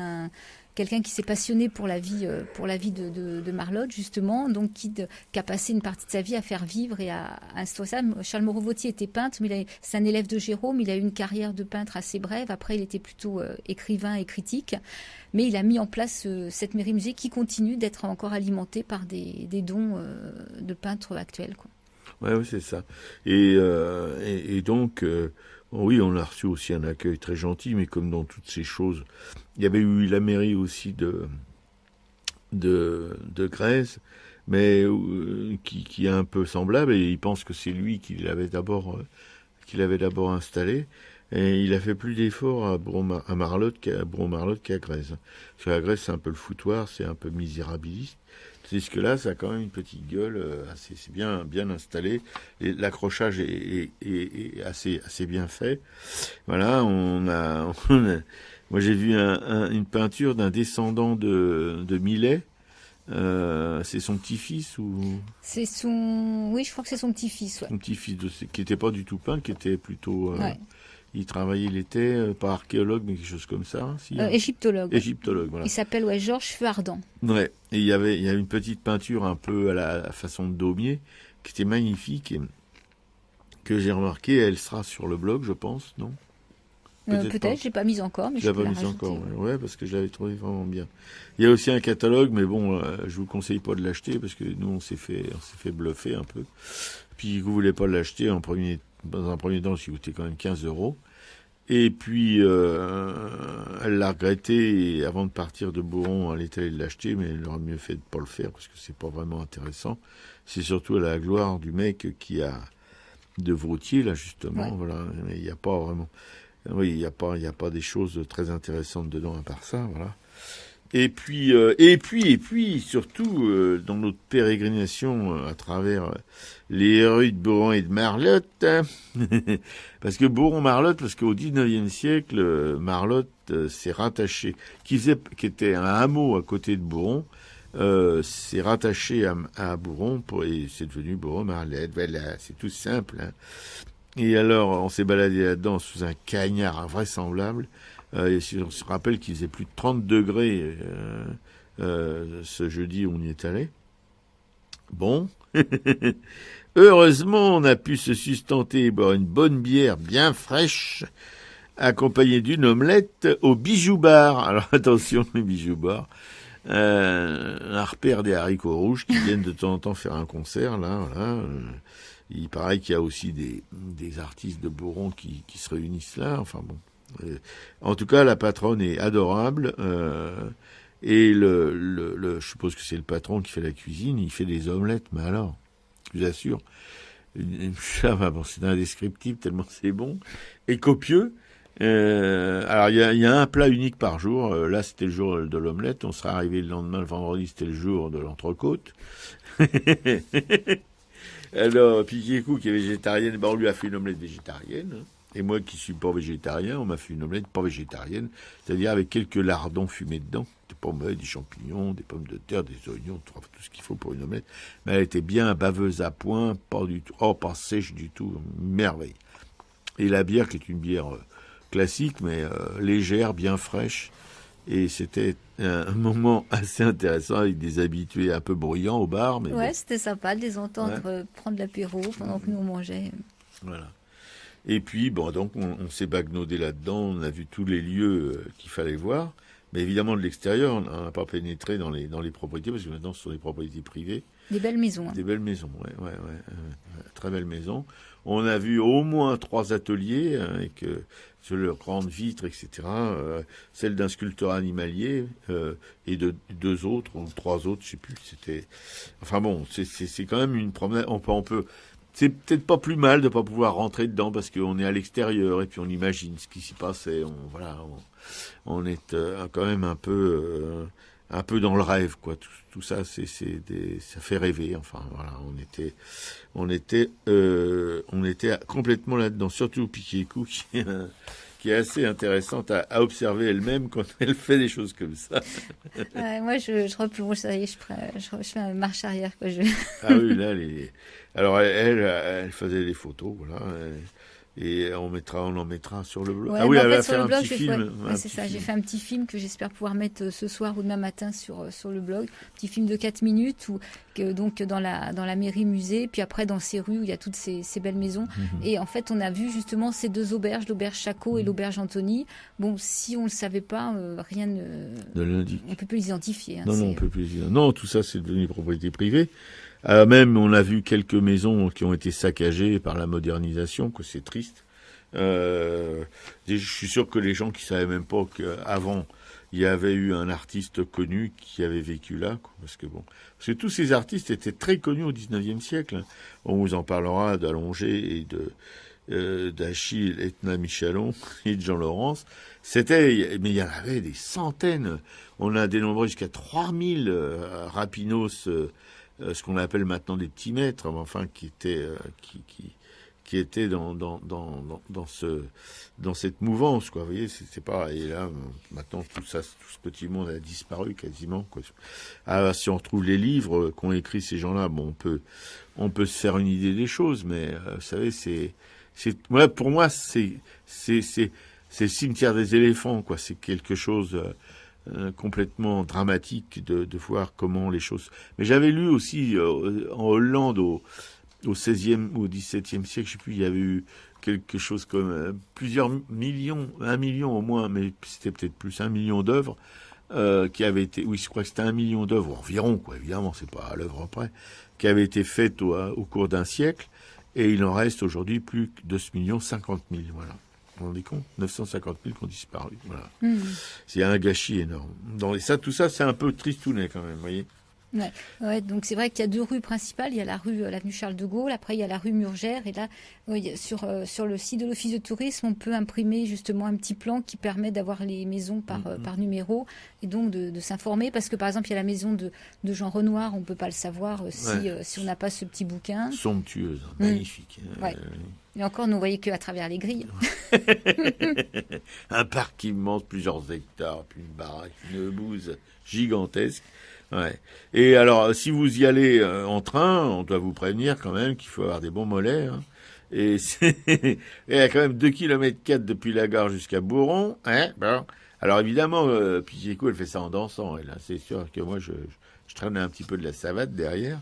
quelqu'un qui s'est passionné pour la vie de Marlotte, justement, donc qui a passé une partie de sa vie à faire vivre et à instaurer ça. Charles Moreau-Vautier était peintre, mais c'est un élève de Jérôme. Il a eu une carrière de peintre assez brève. Après, il était plutôt écrivain et critique. Mais il a mis en place cette mairie musée qui continue d'être encore alimentée par des dons de peintres actuels, quoi.
Ouais, c'est ça. Et donc, oui, on a reçu aussi un accueil très gentil, mais comme dans toutes ces choses, il y avait eu la mairie aussi de Grèce, mais qui est un peu semblable, et il pense que c'est lui qui l'avait d'abord installé. Et il a fait plus d'efforts à Marlotte qu'à Grèce. Parce qu'à Grèce, c'est un peu le foutoir, c'est un peu misérabiliste. C'est ce que là, ça a quand même une petite gueule, c'est bien installé. Et l'accrochage est assez bien fait. Voilà, moi j'ai vu une peinture d'un descendant de Millet. C'est son petit-fils ou?
Oui, je crois que c'est son petit-fils. Ouais.
Son petit-fils, qui n'était pas du tout peint, qui était plutôt.
Ouais.
Il était pas archéologue, mais quelque chose comme ça. Si,
égyptologue.
Égyptologue, voilà.
Il s'appelle Georges Feuardent.
Ouais. Et il y avait une petite peinture un peu à la façon de Daumier, qui était magnifique, et que j'ai remarqué. Elle sera sur le blog, je pense, non?
Peut-être, je l'ai pas mise encore, mais je peux la rajouter.
Encore, ouais, parce que je l'avais trouvé vraiment bien. Il y a aussi un catalogue, mais bon, je vous conseille pas de l'acheter, parce que nous, on s'est fait bluffer un peu. Puis, vous voulez pas l'acheter dans un premier temps, il coûtait quand même 15 €. Et puis, elle l'a regretté, et avant de partir de Bourron, elle est allée l'acheter, mais elle aurait mieux fait de pas le faire, parce que c'est pas vraiment intéressant. C'est surtout à la gloire du mec de Vautier, là, justement, ouais. Voilà. Mais il n'y a pas vraiment... Oui, il y a pas des choses très intéressantes dedans, à part ça, voilà. Et puis, surtout, dans notre pérégrination à travers les rues de Bourron et de Marlotte, parce que Bourron-Marlotte, parce qu'au 19e siècle, Marlotte s'est rattaché, qui était un hameau à côté de Bourron, s'est rattaché à Bourron, et c'est devenu Bourron-Marlotte. Voilà, c'est tout simple, hein. Et alors, on s'est baladé là-dedans sous un cagnard invraisemblable. Et si on se rappelle qu'il faisait plus de 30 degrés ce jeudi où on y est allé. Bon. Heureusement, on a pu se sustenter et boire une bonne bière bien fraîche, accompagnée d'une omelette au Bijou Bar. Alors attention, le Bijou Bar. Un repère des haricots rouges qui viennent de temps en temps faire un concert, là, voilà. Il paraît qu'il y a aussi des artistes de Bourron qui se réunissent là. Enfin bon. En tout cas, la patronne est adorable. Et je suppose que c'est le patron qui fait la cuisine. Il fait des omelettes, mais alors, je vous assure, c'est indescriptible tellement c'est bon et copieux. Alors il y a un plat unique par jour. Là, c'était le jour de l'omelette. On sera arrivé le lendemain, le vendredi, c'était le jour de l'entrecôte. Alors, Piquet-Cou, qui est végétarienne, on lui a fait une omelette végétarienne. Et moi, qui suis pas végétarien, on m'a fait une omelette pas végétarienne, c'est-à-dire avec quelques lardons fumés dedans, des pommes, des champignons, des pommes de terre, des oignons, tout ce qu'il faut pour une omelette. Mais elle était bien baveuse à point, pas sèche du tout, merveille. Et la bière, qui est une bière classique, mais légère, bien fraîche, Et c'était un moment assez intéressant avec des habitués un peu bruyants au bar. Mais
Ouais,
bon,
c'était sympa de les entendre prendre l'apéro pendant que nous on mangeait.
voilà. Et puis, bon, donc, on s'est bagnaudé là-dedans, on a vu tous les lieux qu'il fallait voir. Mais évidemment, de l'extérieur, on n'a pas pénétré dans les propriétés, parce que maintenant, ce sont des propriétés privées.
Des belles maisons. Hein.
Des belles maisons, ouais, très belles maisons. On a vu au moins 3 ateliers, avec sur leurs grandes vitres, etc. Celle d'un sculpteur animalier, et de 2 autres, ou 3 autres, je sais plus. C'était, enfin bon, c'est quand même une promenade, on peut, c'est peut-être pas plus mal de pas pouvoir rentrer dedans parce qu'on est à l'extérieur et puis on imagine ce qui s'y passait. On est quand même un peu dans le rêve, quoi. Tout ça, ça fait rêver. Enfin, voilà, on était complètement là-dedans. Surtout Piquet-Cou qui est assez intéressante à observer elle-même quand elle fait des choses comme ça.
Moi, je replonge, ça y est, je fais une marche arrière. Quoi,
Ah oui, là, alors elle faisait des photos, voilà. Et on en mettra sur le blog.
Ouais,
ah oui,
en
elle
fait,
va
sur
faire
le blog,
un petit film.
c'est ça, j'ai fait un petit film que j'espère pouvoir mettre ce soir ou demain matin sur le blog. Petit film de 4 minutes, donc dans la mairie musée, puis après dans ces rues où il y a toutes ces belles maisons. Et en fait, on a vu justement ces 2 auberges, l'auberge Chacot et l'auberge Antony. Bon, si on ne le savait pas, rien ne l'indique. On peut plus les identifier. Hein,
non, on peut plus les identifier. Non, tout ça, c'est devenu propriété privée. Même, on a vu quelques maisons qui ont été saccagées par la modernisation, que c'est triste. Je suis sûr que les gens qui savaient même pas qu'avant il y avait eu un artiste connu qui avait vécu là, quoi, parce que tous ces artistes étaient très connus au 19e siècle. Hein. On vous en parlera d'Allonger et d'Achille, Etna Michelon et de Jean Laurence. Mais il y en avait des centaines. On a dénombré jusqu'à 3000 rapinos, ce qu'on appelle maintenant des petits maîtres, enfin qui étaient dans cette mouvance, quoi. Vous voyez, c'est pas, et là maintenant tout ce petit monde a disparu quasiment, quoi. Si on retrouve les livres qu'ont écrit ces gens-là, bon, on peut se faire une idée des choses, mais vous savez, pour moi c'est le cimetière des éléphants, quoi. C'est quelque chose complètement dramatique de voir comment les choses. Mais j'avais lu aussi en Hollande au 16e ou au 17e siècle, je sais plus, il y avait eu quelque chose comme plusieurs millions, 1 million au moins, mais c'était peut-être plus, 1 million d'œuvres qui avaient été, oui, je crois que c'était 1 million d'œuvres environ, quoi, évidemment, c'est pas à l'œuvre près, qui avaient été faites au cours d'un siècle, et il en reste aujourd'hui plus que 2 50 000, voilà. Vous vous rendez compte ? 950 000 qui ont disparu, voilà. C'est un gâchis énorme. Tout ça, c'est un peu tristounet quand même, vous voyez.
Ouais, donc c'est vrai qu'il y a 2 rues principales. Il y a l'avenue Charles de Gaulle, après il y a la rue Murgère. Et là, sur le site de l'Office de tourisme, on peut imprimer justement un petit plan qui permet d'avoir les maisons par numéro et donc de s'informer. Parce que par exemple, il y a la maison de Jean Renoir, on ne peut pas le savoir si on n'a pas ce petit bouquin.
Somptueuse, magnifique.
Ouais. Et encore, nous ne voyons qu'à travers les grilles.
Un parc immense, plusieurs hectares, puis une baraque, une bouse gigantesque. Ouais. Et alors, si vous y allez en train, on doit vous prévenir quand même qu'il faut avoir des bons mollets. Hein. Et il y a quand même 2,4 km depuis la gare jusqu'à Bourron. Hein, bon. Alors évidemment, Piquet-Cou, elle fait ça en dansant. Et là, c'est sûr que moi, je traînais un petit peu de la savate derrière,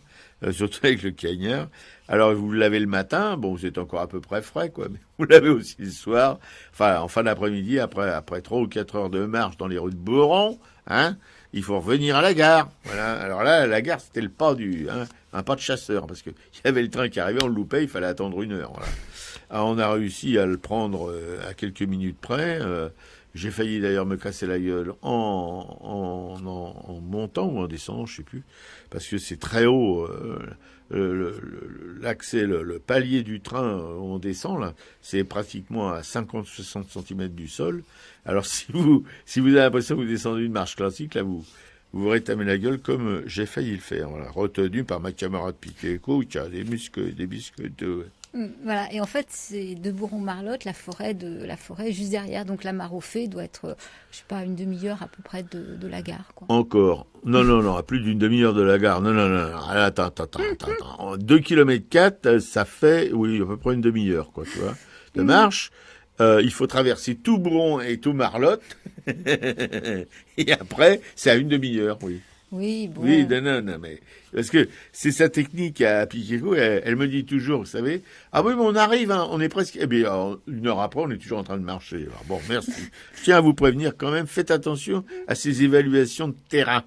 surtout avec le cagnard. Alors, vous le lavez le matin, bon, vous êtes encore à peu près frais, quoi, mais vous lavez aussi le soir. Enfin, en fin d'après-midi, après 3 ou 4 heures de marche dans les rues de Bourron, hein, il faut revenir à la gare. Voilà. Alors là, la gare, c'était le pas un pas de chasseur, parce que il y avait le train qui arrivait, on le loupait, il fallait attendre 1 heure. Voilà. Alors, on a réussi à le prendre à quelques minutes près. J'ai failli d'ailleurs me casser la gueule en montant ou en descendant, je sais plus, parce que c'est très haut. L'accès, le palier du train où on descend, là, c'est pratiquement à 50-60 cm du sol. Alors si vous avez l'impression que vous descendez une marche classique, là, vous rétamez la gueule comme j'ai failli le faire. Voilà, retenu par ma camarade Piquet-Cou qui a des muscles.
Voilà, et en fait, c'est de Bourron-Marlotte, la forêt juste derrière. Donc la Mare-aux-Fées doit être, je sais pas, une demi-heure à peu près de la gare, quoi.
Encore. Non, à plus d'une demi-heure de la gare. Non. Attends. 2,4 km, ça fait, oui, à peu près une demi-heure, quoi, tu vois, de marche. il faut traverser tout Bourron et tout Marlotte. Et après, c'est à une demi-heure, oui.
Oui, bon.
Oui, non, mais parce que c'est sa technique à Piqueco. Elle me dit toujours, vous savez, ah oui, mais on arrive, hein, on est presque. Eh bien, une heure après, on est toujours en train de marcher. Alors, bon, merci. Je tiens à vous prévenir quand même. Faites attention à ces évaluations de terrain.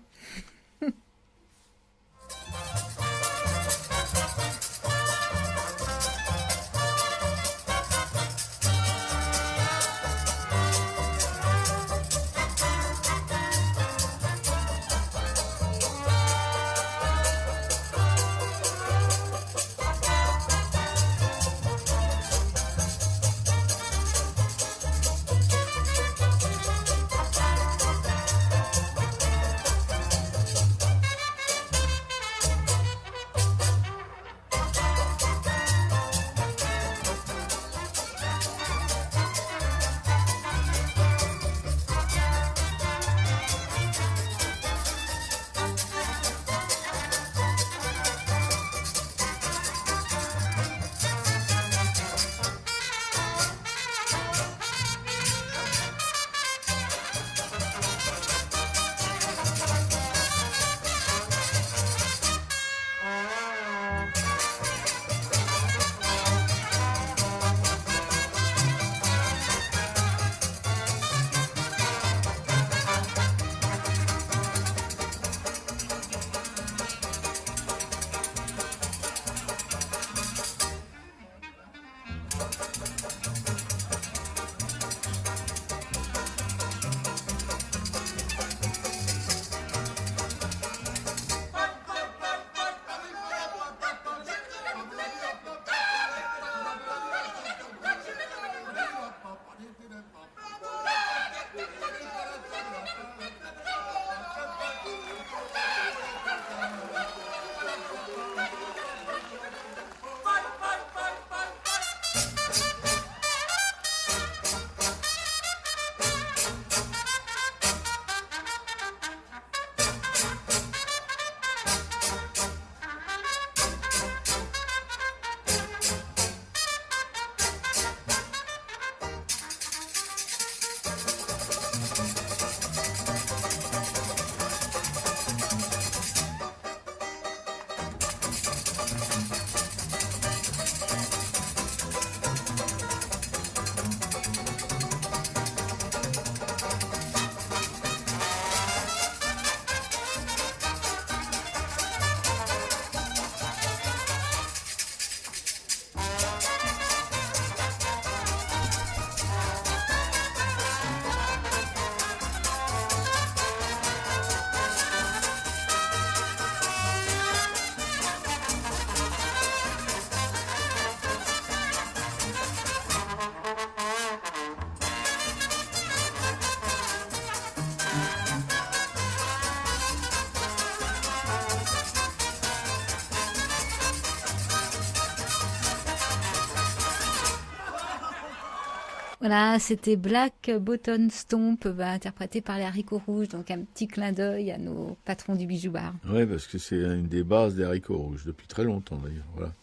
Voilà, c'était Black Bottom Stomp, interprété par les Haricots Rouges, donc un petit clin d'œil à nos patrons du bijou bar.
Oui, parce que c'est une des bases des Haricots Rouges, depuis très longtemps d'ailleurs. Voilà.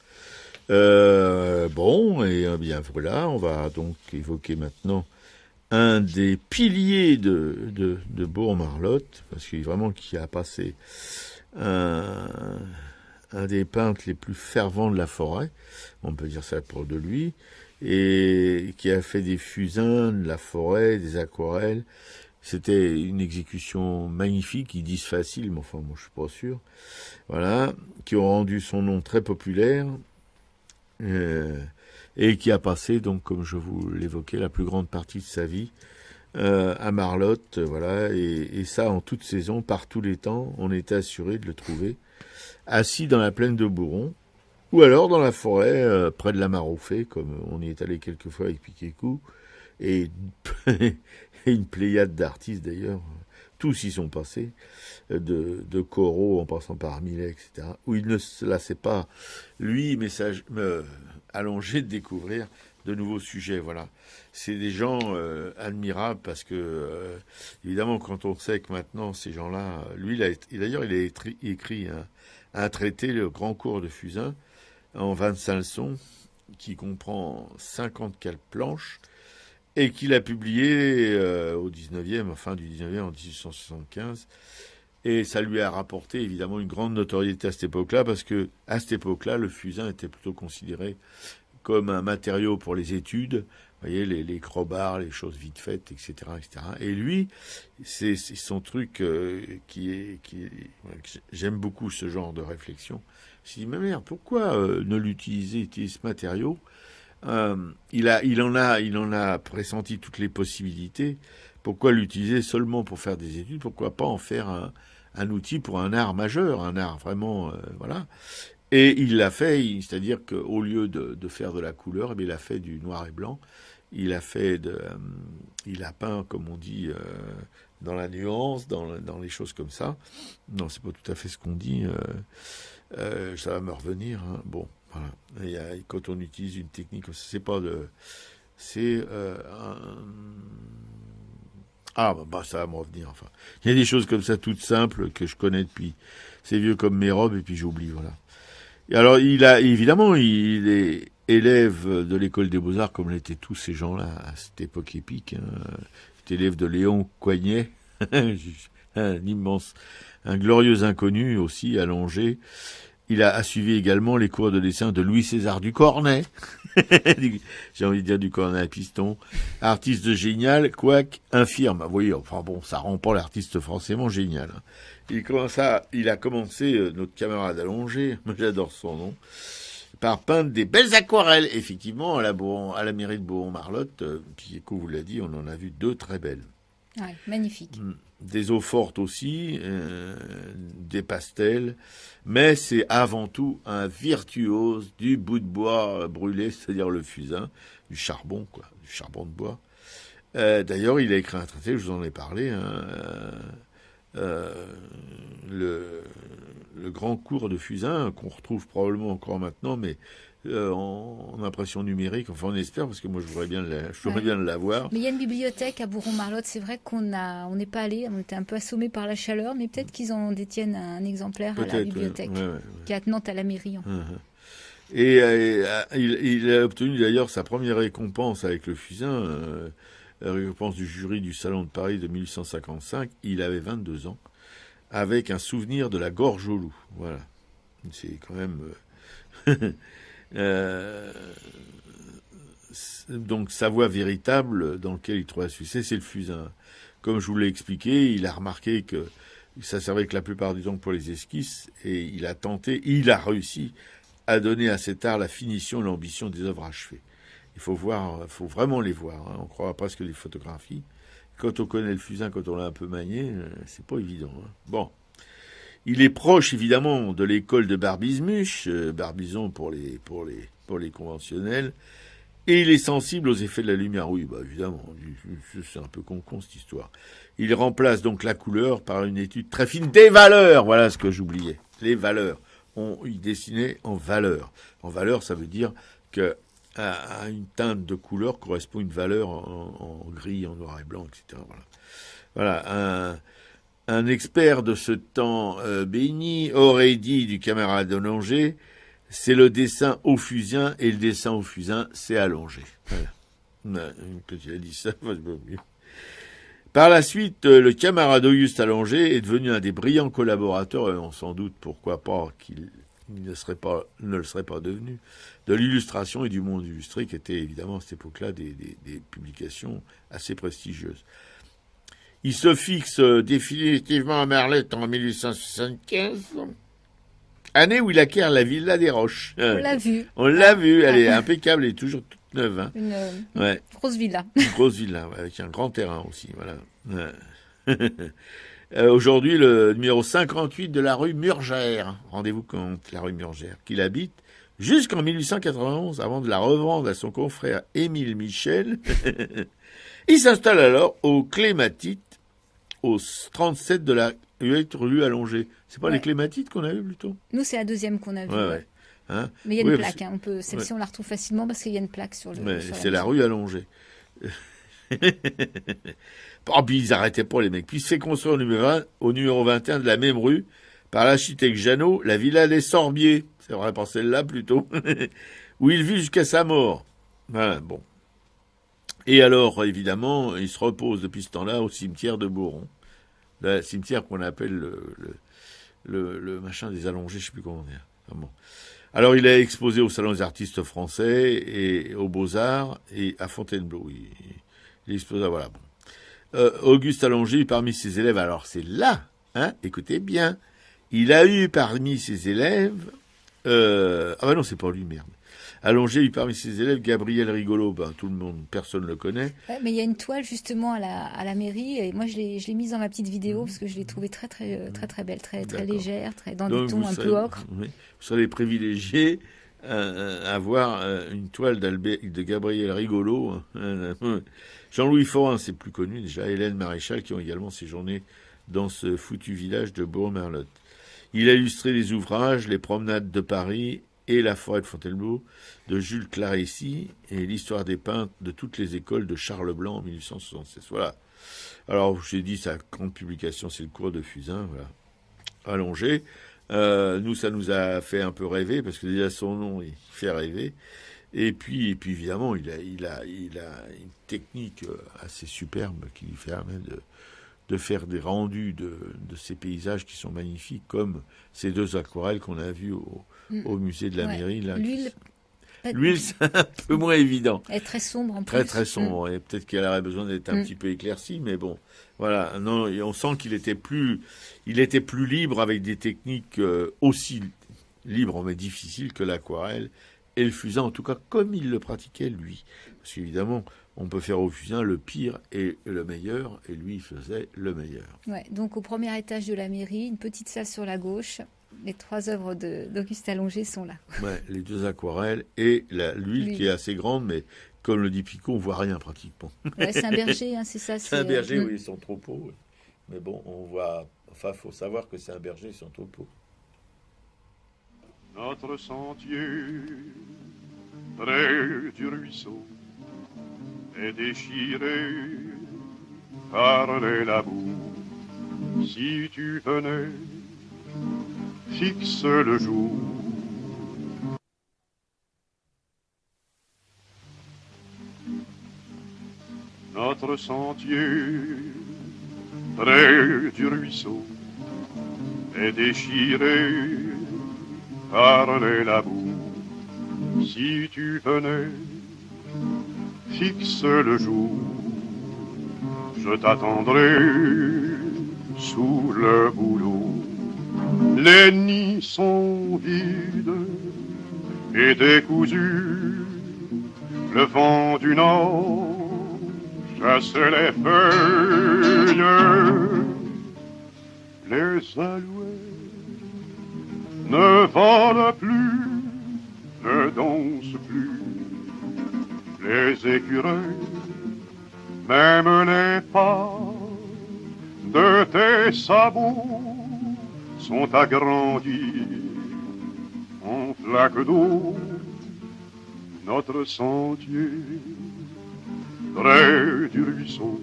Bon, et bien voilà, on va donc évoquer maintenant un des piliers de Bourg-Marlotte, parce qu'il vraiment qui a passé un des peintres les plus fervents de la forêt, on peut dire ça pour de lui, et qui a fait des fusains de la forêt, des aquarelles. C'était une exécution magnifique, ils disent facile, mais enfin moi je suis pas sûr. Voilà, qui ont rendu son nom très populaire, et qui a passé, donc comme je vous l'évoquais, la plus grande partie de sa vie à Marlotte, voilà, et ça en toute saison, par tous les temps, on était assuré de le trouver assis dans la plaine de Bourron, ou alors dans la forêt, près de la Maroufée, comme on y est allé quelques fois avec Piqueco, et une pléiade d'artistes d'ailleurs, tous y sont passés, de Corot en passant par Millet, etc., où il ne se lassait pas, lui, allongé de découvrir de nouveaux sujets, voilà. C'est des gens admirables parce que, évidemment, quand on sait que maintenant, ces gens-là, lui, d'ailleurs, il a écrit un traité, le Grand Cours de Fusain, en 25 leçons, qui comprend 54 planches, et qu'il a publié au 19e, fin du 19e, en 1875. Et ça lui a rapporté évidemment une grande notoriété à cette époque-là, parce que à cette époque-là, le fusain était plutôt considéré comme un matériau pour les études. Vous voyez, les crobards, les choses vite faites, etc., etc. Et lui, c'est son truc j'aime beaucoup ce genre de réflexion. Je me suis dit, mais merde, pourquoi ne utiliser ce matériau? Il en a pressenti toutes les possibilités. Pourquoi l'utiliser seulement pour faire des études? Pourquoi pas en faire un outil pour un art majeur, un art vraiment, voilà. Et il l'a fait, c'est-à-dire qu'au lieu de faire de la couleur, il a fait du noir et blanc. Il a peint, comme on dit, dans la nuance, dans les choses comme ça. Non, c'est pas tout à fait ce qu'on dit. Ça va me revenir. Hein. Bon, voilà. Et quand on utilise une technique, c'est pas de, c'est ça va me revenir. Enfin, il y a des choses comme ça toutes simples que je connais depuis. C'est vieux comme mes robes et puis j'oublie. Voilà. Et alors, il est élève de l'école des Beaux-Arts, comme l'étaient tous ces gens-là à cette époque épique. Hein. Il est élève de Léon Coignet, un glorieux inconnu aussi, allongé. Il a suivi également les cours de dessin de Louis César Ducornet. J'ai envie de dire Ducornet à piston. Artiste génial, quoique infirme. Vous voyez, enfin bon, ça rend pas l'artiste forcément génial. Hein. Il a commencé, notre camarade allongé, j'adore son nom, par peindre des belles aquarelles, effectivement, à la mairie de Beaumont-Marlotte, qui, comme vous l'a dit, on en a vu 2 très belles.
Ouais, magnifique.
Des eaux fortes aussi, des pastels, mais c'est avant tout un virtuose du bout de bois brûlé, c'est-à-dire le fusain, du charbon de bois. D'ailleurs, il a écrit un traité, je vous en ai parlé, hein, le grand cours de fusain, qu'on retrouve probablement encore maintenant, mais en impression numérique, enfin on espère, parce que moi je voudrais bien l'avoir.
Mais il y a une bibliothèque à Bourron-Marlotte, c'est vrai qu'on n'est pas allé, on était un peu assommés par la chaleur, mais peut-être qu'ils en détiennent un exemplaire à la bibliothèque, qui est attenante à la mairie. En fait.
Et il a obtenu d'ailleurs sa première récompense avec le fusain, la récompense du jury du Salon de Paris de 1855, il avait 22 ans, avec un souvenir de la gorge au loup. Voilà. C'est quand même... donc sa voie véritable dans laquelle il trouvait succès, c'est le fusain. Comme je vous l'ai expliqué, il a remarqué que ça servait que la plupart du temps pour les esquisses, et il a réussi à donner à cet art la finition et l'ambition des œuvres achevées. Il faut vraiment les voir. Hein. On croit presque des photographies. Quand on connaît le fusain, quand on l'a un peu manié, c'est pas évident. Hein. Bon. Il est proche, évidemment, de l'école de Barbizmuche, Barbizon pour les conventionnels, et il est sensible aux effets de la lumière. Oui, évidemment, c'est un peu con cette histoire. Il remplace donc la couleur par une étude très fine des valeurs. Voilà ce que j'oubliais. Les valeurs. Il dessinait en valeurs. En valeurs, ça veut dire que à une teinte de couleur correspond une valeur en gris, en noir et blanc, etc. Voilà. Un expert de ce temps béni aurait dit du camarade allongé, c'est le dessin au fusain, et le dessin au fusain, c'est allongé. Voilà. Quand il a dit ça, par la suite, le camarade Auguste Allongé est devenu un des brillants collaborateurs, et on s'en doute pourquoi pas qu'il ne le serait pas devenu, de l'illustration et du monde illustré, qui étaient évidemment à cette époque-là des publications assez prestigieuses. Il se fixe définitivement à Marlette en 1875, année où il acquiert la villa des Roches.
On l'a vu.
On l'a vu, elle est impeccable, elle est toujours toute neuve. Hein.
Une grosse villa.
Une grosse villa, avec un grand terrain aussi. Voilà. Aujourd'hui, le numéro 58 de la rue Murgère, rendez-vous compte, la rue Murgère, qu'il habite jusqu'en 1891, avant de la revendre à son confrère Émile Michel. Il s'installe alors aux Clématites, au 37 de la rue Allongée. C'est pas les Clématites qu'on a vu plutôt?
Nous, c'est la deuxième qu'on a vue.
Ouais. Hein?
Mais il y a une plaque. Hein. Celle-ci, on la retrouve facilement parce qu'il y a une plaque sur le.
C'est la rue Allongée. Puis ils n'arrêtaient pas, les mecs. Puis il se fait construire au numéro 21 de la même rue par l'architecte Jeannot, la villa des Sorbiers. C'est vrai, par celle-là plutôt. Où il vit jusqu'à sa mort. Voilà, bon. Et alors, évidemment, il se repose depuis ce temps-là au cimetière de Beauron. Le cimetière qu'on appelle le machin des allongés, je sais plus comment dire. Ah bon. Alors, il a exposé au Salon des artistes français et aux Beaux-Arts et à Fontainebleau. Il exposa, voilà. Bon. Auguste Allongé, parmi ses élèves, alors c'est là, hein, écoutez bien, il a eu parmi ses élèves, ah ben non, c'est pas lui, merde. Allongé a eu parmi ses élèves Gabriel Rigolo, ben, tout le monde, personne ne le connaît.
Ouais, mais il y a une toile justement à la mairie et moi je l'ai mise dans ma petite vidéo parce que je l'ai trouvée très belle, très légère, dans des tons un peu ocre.
Oui, vous serez privilégiés à voir une toile de Gabriel Rigolo. Jean-Louis Forin, c'est plus connu déjà, Hélène Maréchal qui ont également séjourné dans ce foutu village de Bourg-Merlotte. Il a illustré les ouvrages, les promenades de Paris et la forêt de Fontainebleau de Jules Clarécy et l'histoire des peintres de toutes les écoles de Charles Blanc en 1876. Voilà. Alors, j'ai dit sa grande publication, c'est le cours de Fusain, voilà. Allongé. Nous, ça nous a fait un peu rêver parce que déjà son nom, il fait rêver. Et puis évidemment, il a une technique assez superbe qui lui permet de faire des rendus de ces paysages qui sont magnifiques, comme ces deux aquarelles qu'on a vues au musée de la mairie. Là, l'huile, c'est un peu moins évident.
Elle est très sombre en plus.
Très sombre. Et peut-être qu'elle aurait besoin d'être un petit peu éclaircie, mais bon, voilà. Non, et on sent qu'il était plus libre avec des techniques aussi libres mais difficiles que l'aquarelle et le fusain, en tout cas comme il le pratiquait lui. Parce qu'évidemment, on peut faire au fusain le pire et le meilleur, et lui, il faisait le meilleur.
Ouais, donc au premier étage de la mairie, une petite salle sur la gauche, les 3 œuvres d'Auguste Allongé sont là.
Ouais, les 2 aquarelles et l'huile qui est assez grande, mais comme le dit Picot, on voit rien pratiquement.
Ouais, c'est un berger, hein, c'est ça.
C'est un berger, oui, son troupeau. Oui. Mais bon, on voit. Enfin, faut savoir que c'est un berger et son troupeau.
Notre sentier près du ruisseau est déchiré par les labours. Si tu venais, fixe le jour. Notre sentier près du ruisseau est déchiré par les labours. Si tu venais, fixe le jour, je t'attendrai sous le bouleau. Les nids sont vides et décousus, le vent du nord chasse les feuilles, les alouettes ne volent plus, ne dansent plus, les écureuils, même les pas de tes sabots sont agrandis en flaques d'eau. Notre sentier près du ruisseau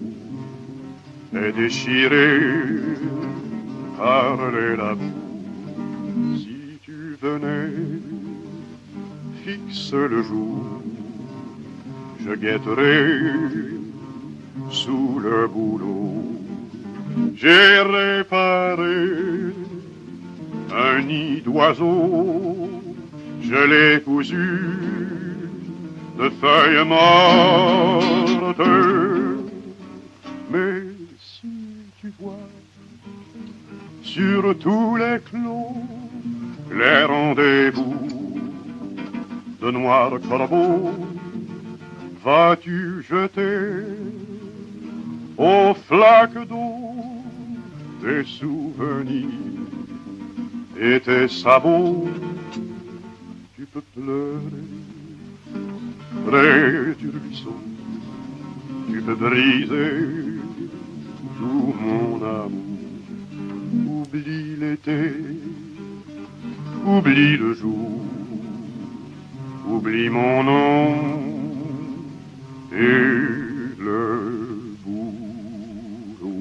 est déchiré par les labours. Si tu venais, fixe le jour, je guetterai sous le bouleau. J'ai réparé un nid d'oiseaux, je l'ai cousu de feuilles mortes. Mais si tu vois sur tous les clos les rendez-vous de noirs corbeaux, vas-tu jeter aux flaques d'eau tes souvenirs et tes sabots? Tu peux pleurer près du ruisseau, tu peux briser tout mon amour. Oublie l'été, oublie le jour, oublie mon nom et le boulot.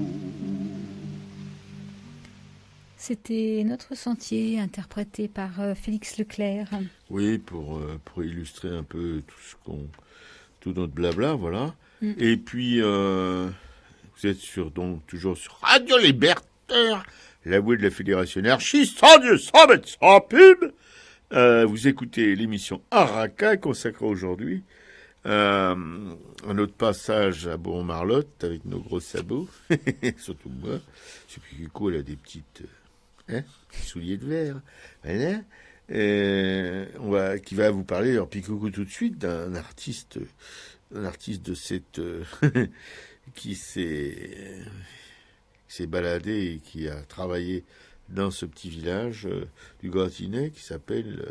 C'était Notre sentier, interprété par Félix Leclerc.
Oui, pour illustrer un peu tout notre blabla, voilà. Et puis, vous êtes toujours sur Radio Libertaire, la voix de la Fédération anarchiste, sans Dieu, sans bête, sans pub. Vous écoutez l'émission Araka, consacrée aujourd'hui à notre passage à Bourg-en-Marlotte avec nos gros sabots, surtout moi. Ce Pikikou, elle a des petites souliers de verre. Voilà. Qui va vous parler, alors Pikikou tout de suite, d'un artiste de cette qui s'est baladé et qui a travaillé dans ce petit village du Gâtinais qui s'appelle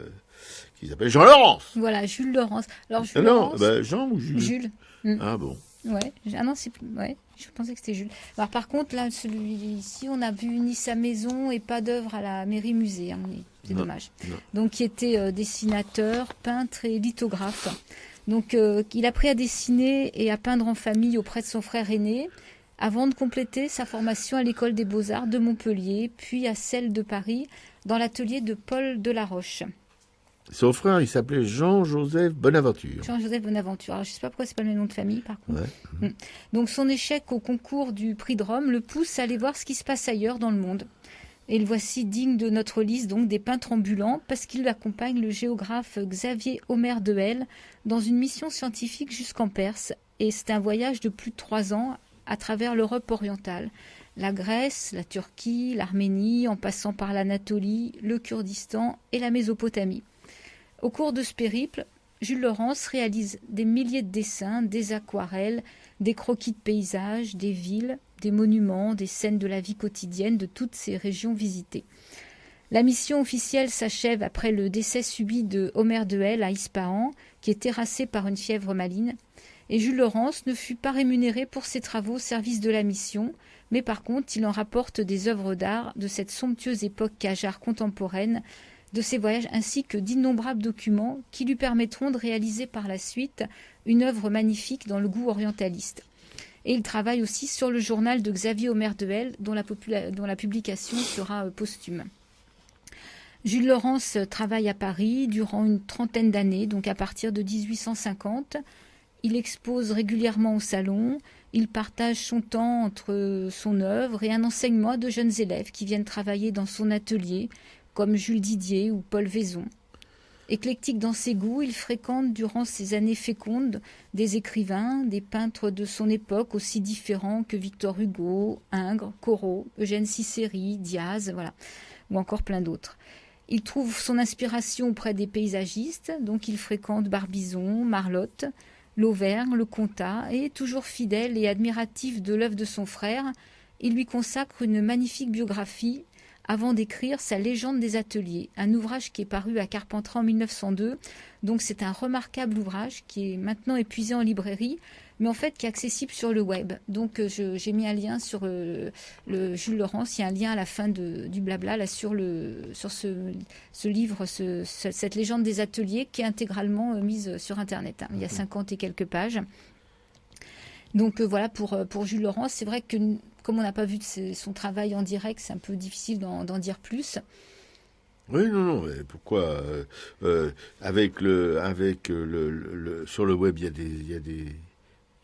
Jean Laurence.
Voilà, Jules Laurence. Alors Jules Laurence,
Jean ou Jules.
Jules.
Ah bon.
Ouais. Ah non, je pensais que c'était Jules. Alors par contre, là, celui-ci, on a vu ni sa maison et pas d'œuvre à la mairie musée. Hein, c'est dommage.
Non.
Donc, il était dessinateur, peintre et lithographe. Donc, il a appris à dessiner et à peindre en famille auprès de son frère aîné, avant de compléter sa formation à l'école des Beaux-Arts de Montpellier, puis à celle de Paris, dans l'atelier de Paul Delaroche.
Son frère, il s'appelait Jean-Joseph Bonaventure.
Jean-Joseph Bonaventure. Alors, je ne sais pas pourquoi c'est pas le même nom de famille, par contre.
Ouais.
Donc, son échec au concours du prix de Rome le pousse à aller voir ce qui se passe ailleurs dans le monde. Et le voici digne de notre liste, donc, des peintres ambulants, parce qu'il accompagne le géographe Xavier Omer de Helle dans une mission scientifique jusqu'en Perse. Et c'est un voyage de plus de 3 ans à travers l'Europe orientale. La Grèce, la Turquie, l'Arménie, en passant par l'Anatolie, le Kurdistan et la Mésopotamie. Au cours de ce périple, Jules Laurence réalise des milliers de dessins, des aquarelles, des croquis de paysages, des villes, des monuments, des scènes de la vie quotidienne de toutes ces régions visitées. La mission officielle s'achève après le décès subit de Omer de Helle à Ispahan, qui est terrassé par une fièvre maligne. Et Jules Laurence ne fut pas rémunéré pour ses travaux au service de la mission, mais par contre, il en rapporte des œuvres d'art de cette somptueuse époque qajar contemporaine, de ses voyages ainsi que d'innombrables documents qui lui permettront de réaliser par la suite une œuvre magnifique dans le goût orientaliste. Et il travaille aussi sur le journal de Xavier Omer de Helle, dont la publication sera posthume. Jules Laurence travaille à Paris durant une 30aine d'années, donc à partir de 1850. Il expose régulièrement au salon, il partage son temps entre son œuvre et un enseignement à de jeunes élèves qui viennent travailler dans son atelier, comme Jules Didier ou Paul Vaison. Éclectique dans ses goûts, il fréquente durant ses années fécondes des écrivains, des peintres de son époque aussi différents que Victor Hugo, Ingres, Corot, Eugène Cicéry, Diaz, voilà, ou encore plein d'autres. Il trouve son inspiration auprès des paysagistes, donc il fréquente Barbizon, Marlotte, l'Auvergne, le Comtat, et toujours fidèle et admiratif de l'œuvre de son frère, il lui consacre une magnifique biographie avant d'écrire sa Légende des ateliers, un ouvrage qui est paru à Carpentras en 1902. Donc c'est un remarquable ouvrage qui est maintenant épuisé en librairie, mais en fait qui est accessible sur le web. Donc j'ai mis un lien sur le Jules Laurence, il y a un lien à la fin du blabla là, sur ce livre, cette Légende des ateliers qui est intégralement mise sur Internet. Hein. Il y a 50 et quelques pages. Donc voilà pour Jules Laurence. C'est vrai que comme on n'a pas vu son travail en direct, c'est un peu difficile d'en dire plus.
Oui, non, mais pourquoi avec sur le web, il y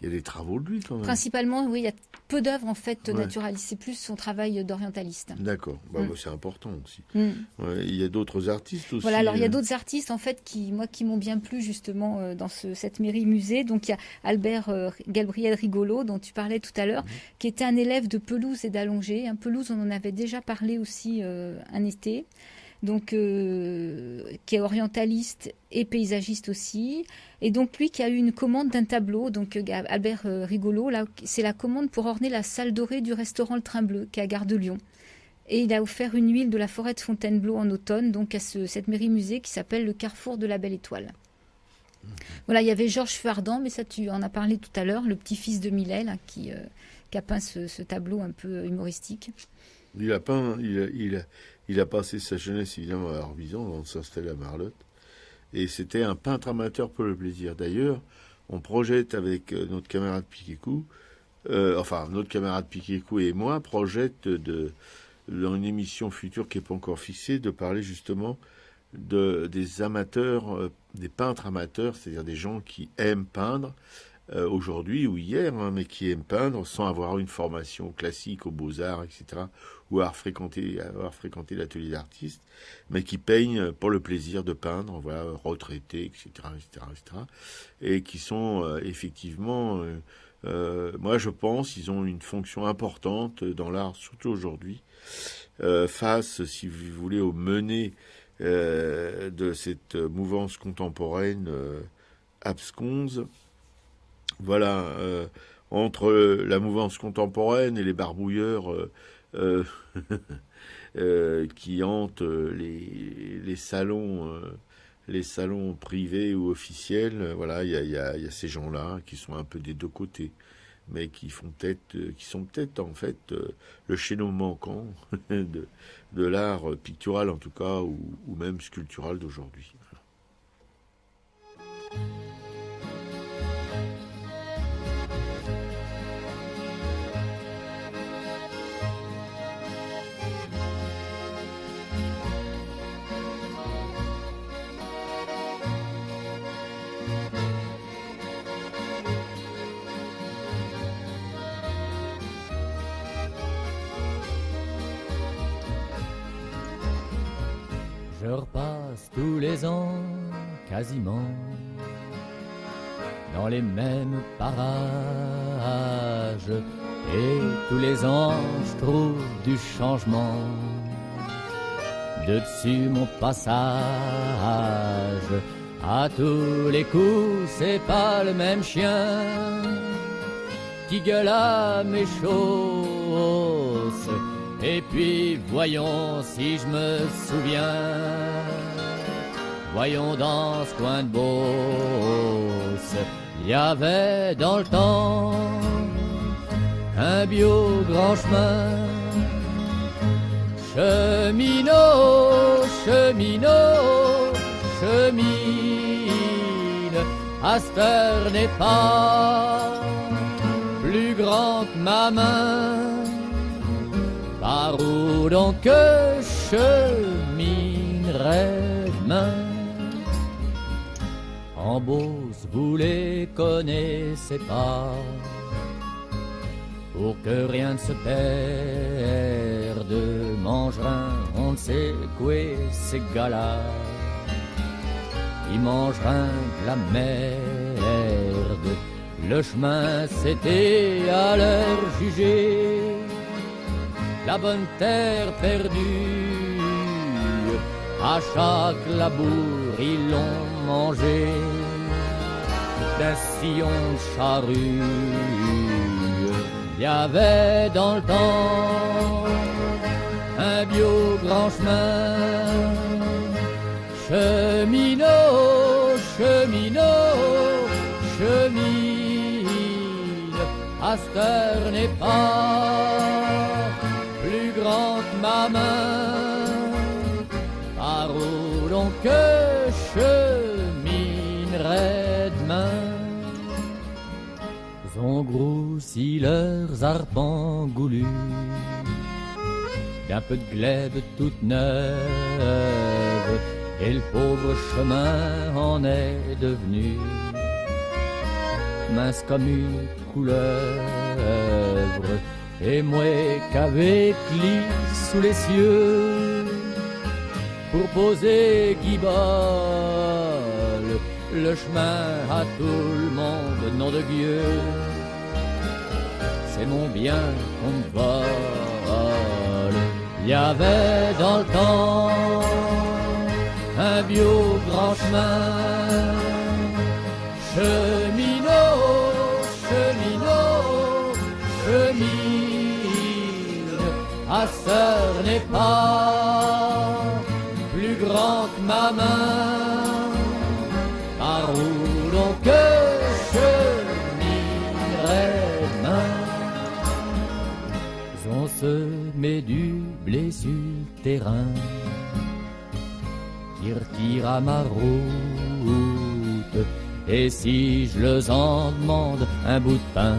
a des travaux de lui quand même.
Principalement, oui, il y a peu d'œuvres en fait naturalistes. C'est plus son travail d'orientaliste.
D'accord, c'est important aussi. Ouais, il y a d'autres artistes aussi.
Voilà, alors il y a d'autres artistes en fait qui m'ont bien plu justement dans cette mairie musée. Donc il y a Albert Gabriel Rigolo dont tu parlais tout à l'heure, qui était un élève de Pelouse et d'Allongé. Pelouse, on en avait déjà parlé aussi un été. Donc qui est orientaliste et paysagiste aussi, et donc lui qui a eu une commande d'un tableau, donc Albert Rigolo, là c'est la commande pour orner la salle dorée du restaurant Le Train Bleu, qui est à Gare de Lyon. Et il a offert une huile de la forêt de Fontainebleau en automne, donc à cette mairie-musée qui s'appelle le Carrefour de la Belle Étoile. Voilà, il y avait Georges Fardin, mais ça tu en as parlé tout à l'heure, le petit-fils de Millet, là, qui a peint ce tableau un peu humoristique.
Il a passé sa jeunesse évidemment à Arbizon, on s'installait à Marlotte. Et c'était un peintre amateur pour le plaisir. D'ailleurs, on projette avec notre camarade Pikikou, notre camarade Pikikou et moi, projette dans une émission future qui n'est pas encore fixée, de parler justement des amateurs, des peintres amateurs, c'est-à-dire des gens qui aiment peindre, aujourd'hui ou hier, hein, mais qui aiment peindre sans avoir une formation classique aux beaux-arts, etc., ou avoir fréquenté l'atelier d'artiste, mais qui peignent pour le plaisir de peindre, voilà, retraités, etc., etc., etc., et qui sont effectivement, moi je pense, ils ont une fonction importante dans l'art, surtout aujourd'hui, face, si vous voulez, aux menées de cette mouvance contemporaine absconse. Voilà, entre la mouvance contemporaine et les barbouilleurs qui hantent les salons privés ou officiels, voilà, il y a ces gens-là qui sont un peu des deux côtés, mais qui sont peut-être en fait le chaînon manquant de l'art pictural en tout cas, ou même sculptural d'aujourd'hui.
Je repasse tous les ans, quasiment, dans les mêmes parages. Et tous les ans, je trouve du changement. De dessus mon passage, à tous les coups, c'est pas le même chien qui gueule à mes chausses. Et puis voyons si je me souviens, voyons dans ce coin de Beauce, il y avait dans le temps un bio grand chemin. Cheminot, cheminot, chemine, à cette heure n'est pas plus grand que ma main. Par où donc que cheminerait demain? En Beauce, vous les connaissez pas, pour que rien ne se perde. Mangerin, on ne sait quoi ces gars-là, ils mangerin de la merde. Le chemin c'était à leur juger la bonne terre perdue. À chaque labour ils l'ont mangé d'un sillon de charrue. Il y avait dans le temps un bio grand chemin. Cheminot, cheminot, chemine, à cette heure n'est pas plus grand que ma main. Par où donc que cheminerait demain? Ils ont grossi leurs arpents goulus d'un peu de glèbe toute neuve, et le pauvre chemin en est devenu mince comme une couleuvre. Et moi qu'avec lit sous les cieux, pour poser guibole, le chemin à tout le monde, nom de Dieu, c'est mon bien qu'on me vole. Il y avait dans le temps un bio grand chemin. Cheminot, cheminot, chemine, à cette heure n'est pas plus grand que ma main. Par où donc que cheminerait demain? On se met du blé sur le terrain qui retire à ma route. Et si je leur en demande un bout de pain,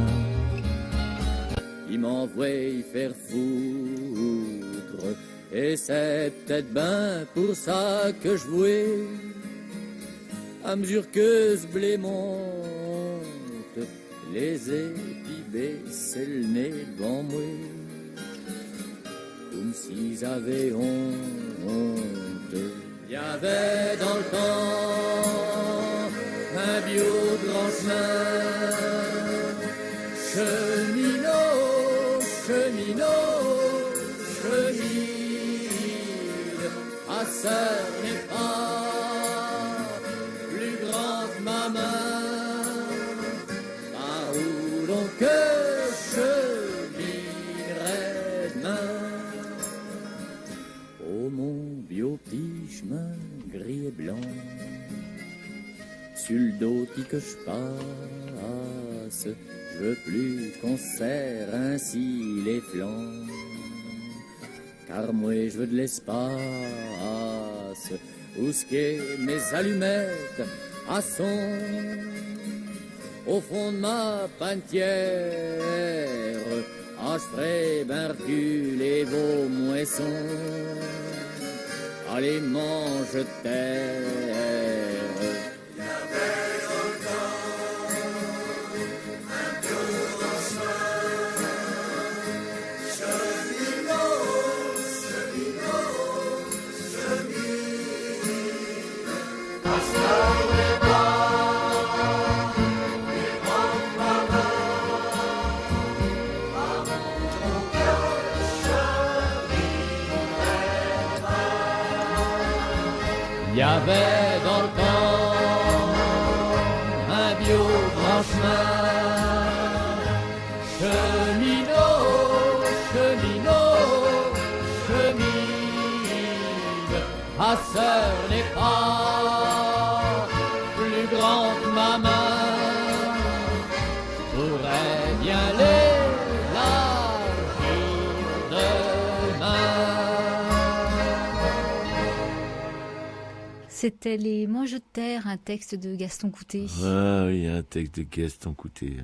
ils m'envoient y faire foutre. Et c'est peut-être ben pour ça que je vouais, à mesure que ce blé monte, les épis baissaient le nez devant moi, comme s'ils avaient honte. Il y avait dans le temps un bio grand chemin, cheminot, cheminot, chemine, à sœur n'est pas plus grand que ma main, par où donc cheminerait demain. Oh mon bio petit chemin gris et blanc, sur le dos que je passe, je veux plus qu'on serre ainsi les flancs, car moi je veux de l'espace, où ce qu'est mes allumettes à son, au fond de ma pantière, je ferai ben reculer vos moissons, allez mange terre. Il y avait dans le temps un bio grand chemin, cheminot, cheminot, chemine, à sœur n'est pas plus grand que ma main, pourrait bien l'élargir demain.
C'était Les Manches de terre, un texte de Gaston Coutet.
Ah oui, un texte de Gaston Coutet.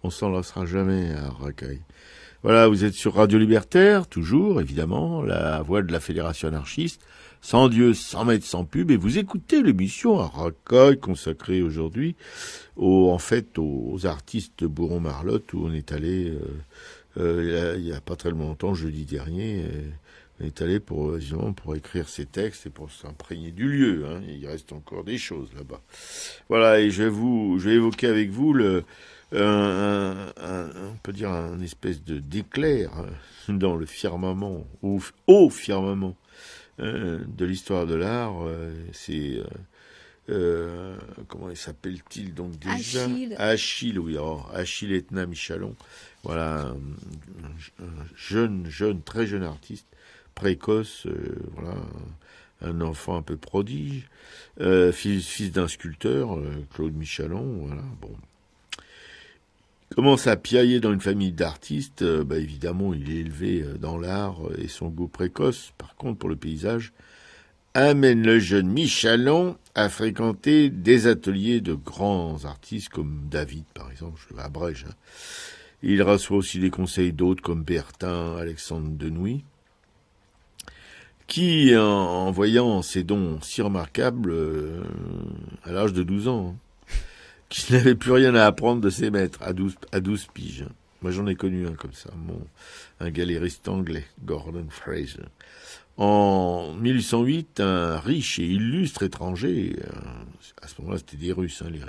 On s'en lassera jamais à Racaille. Voilà, vous êtes sur Radio Libertaire, toujours, évidemment, la voix de la Fédération anarchiste, sans Dieu, sans maître, sans pub, et vous écoutez l'émission à Racaille, consacrée aujourd'hui aux artistes de Bourron-Marlotte, où on est allé, il y a pas très longtemps, jeudi dernier, on est allé pour écrire ces textes et pour s'imprégner du lieu, hein. Il reste encore des choses là-bas. Voilà, et je vais évoquer avec vous on peut dire un espèce d'éclair dans le firmament, au firmament de l'histoire de l'art. C'est comment s'appelle-t-il donc déjà? Achille, oui. Alors, Achille Etna Michalon. Voilà, un très jeune artiste, précoce, voilà, un enfant un peu prodige, fils d'un sculpteur, Claude Michalon, voilà, bon. Commence à piailler dans une famille d'artistes, évidemment, il est élevé dans l'art et son goût précoce, par contre, pour le paysage, amène le jeune Michalon à fréquenter des ateliers de grands artistes comme David, par exemple, je abrège. Hein. Il reçoit aussi des conseils d'autres comme Bertin, Alexandre Denouy, qui, en voyant ses dons si remarquables, à l'âge de 12 ans, hein, qui n'avait plus rien à apprendre de ses maîtres, à 12 piges. Moi, j'en ai connu un comme ça, un galériste anglais, Gordon Fraser. En 1808, un riche et illustre étranger, à ce moment-là, c'était des Russes, hein, les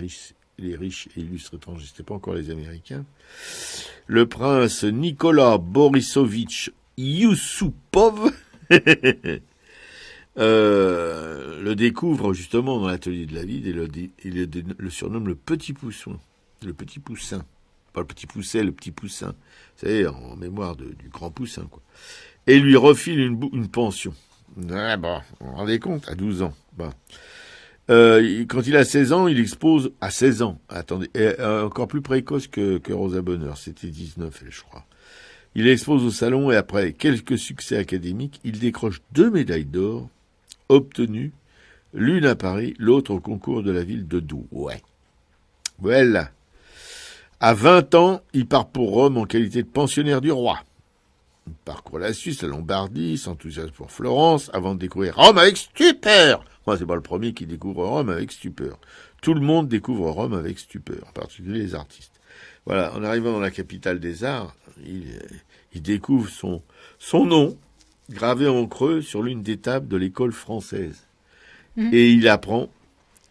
riches et illustres étrangers, c'était pas encore les Américains, le prince Nicolas Borisovitch Yusupov, le découvre justement dans l'atelier de David et le surnomme le petit poussin. Le petit poussin. Pas le petit pousset, le petit poussin. Vous savez, en mémoire du grand poussin, quoi. Et lui refile une pension. Ah bah, vous vous rendez compte, à 12 ans. Bah. Quand il a 16 ans, il expose à 16 ans. Attendez, encore plus précoce que Rosa Bonheur. C'était 19, je crois. Il expose au salon et après quelques succès académiques, il décroche 2 médailles d'or obtenues, l'une à Paris, l'autre au concours de la ville de Douai. Voilà. À 20 ans, il part pour Rome en qualité de pensionnaire du roi. Il parcourt la Suisse, la Lombardie, s'enthousiasme pour Florence, avant de découvrir Rome avec stupeur. Moi, c'est pas le premier qui découvre Rome avec stupeur. Tout le monde découvre Rome avec stupeur, en particulier les artistes. Voilà, en arrivant dans la capitale des arts, il découvre son nom gravé en creux sur l'une des tables de l'école française. Et il apprend,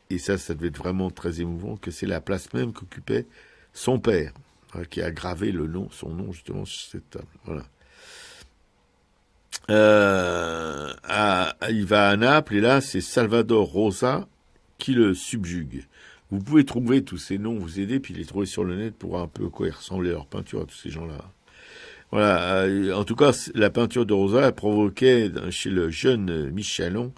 et ça devait être vraiment très émouvant, que c'est la place même qu'occupait son père, qui a gravé son nom justement sur cette table. Voilà. Il va à Naples, et là, c'est Salvador Rosa qui le subjugue. Vous pouvez trouver tous ces noms, vous aider, puis les trouver sur le net pour voir un peu à quoi ils ressemblaient leur peinture à tous ces gens-là. Voilà. En tout cas, la peinture de Rosa provoquait chez le jeune Michelon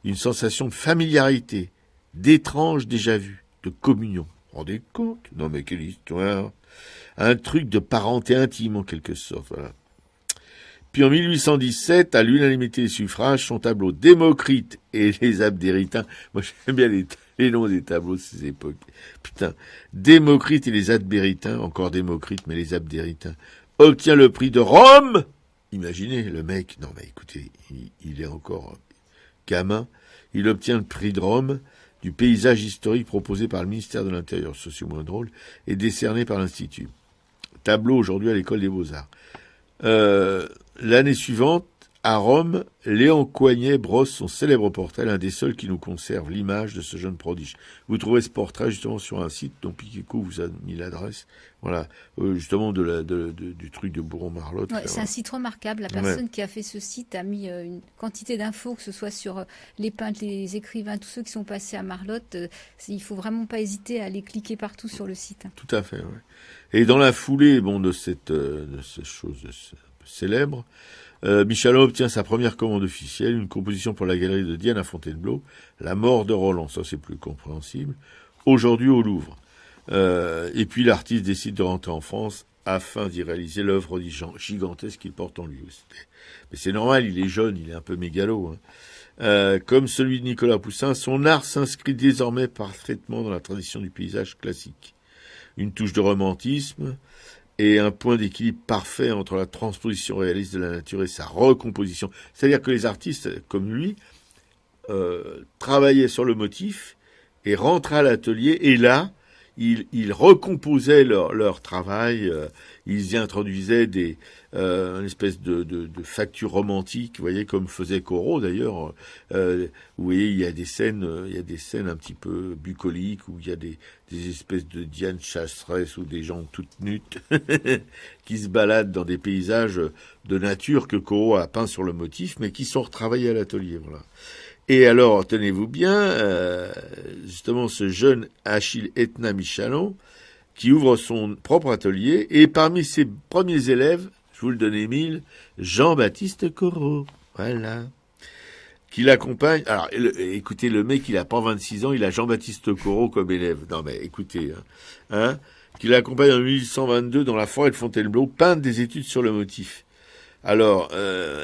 une sensation de familiarité, d'étrange déjà-vu, de communion. Vous vous rendez compte? Non mais quelle histoire! Un truc de parenté intime en quelque sorte. Voilà. Puis en 1817, à l'unanimité des suffrages, son tableau Démocrite et les Abdéritains. Moi j'aime bien les noms des tableaux de ces époques. Putain, Démocrite et les Abdéritains, encore Démocrite mais les Abdéritains, obtient le prix de Rome. Imaginez le mec, non mais écoutez, il est encore gamin. Il obtient le prix de Rome du paysage historique proposé par le ministère de l'Intérieur, c'est moins drôle, et décerné par l'Institut. Tableau aujourd'hui à l'école des Beaux-Arts. L'année suivante, à Rome, Léon Coignet brosse son célèbre portrait, l'un des seuls qui nous conserve l'image de ce jeune prodige. Vous trouvez ce portrait justement sur un site dont Piqueco vous a mis l'adresse, voilà, justement du truc de Bourron-Marlotte.
Ouais, c'est un site remarquable. La personne qui a fait ce site a mis une quantité d'infos, que ce soit sur les peintres, les écrivains, tous ceux qui sont passés à Marlotte. Il faut vraiment pas hésiter à aller cliquer partout sur le site.
Tout à fait, ouais. Et dans la foulée, de cette chose célèbre, Michelon obtient sa première commande officielle, une composition pour la galerie de Diane à Fontainebleau, La mort de Roland, ça c'est plus compréhensible, aujourd'hui au Louvre. Et puis l'artiste décide de rentrer en France afin d'y réaliser l'œuvre gigantesque qu'il porte en lui. Mais c'est normal, il est jeune, il est un peu mégalo. Comme celui de Nicolas Poussin, son art s'inscrit désormais parfaitement dans la tradition du paysage classique. Une touche de romantisme et un point d'équilibre parfait entre la transposition réaliste de la nature et sa recomposition. C'est-à-dire que les artistes, comme lui, travaillaient sur le motif et rentraient à l'atelier, et là, ils recomposaient leur travail, ils y introduisaient une espèce de facture romantique, vous voyez, comme faisait Corot d'ailleurs. Vous voyez, il y a des scènes un petit peu bucoliques, où il y a des espèces de Diane chasseresses ou des gens toutes nues qui se baladent dans des paysages de nature que Corot a peint sur le motif, mais qui sont retravaillés à l'atelier, voilà. Et alors, tenez-vous bien, justement, ce jeune Achille Etna Michelon, qui ouvre son propre atelier, et parmi ses premiers élèves, je vous le donne Émile, Jean-Baptiste Corot, voilà, qui l'accompagne. Alors, écoutez, le mec, il a pas 26 ans, il a Jean-Baptiste Corot comme élève. Non, mais écoutez, qui l'accompagne en 1822 dans la forêt de Fontainebleau, peindre des études sur le motif. Alors,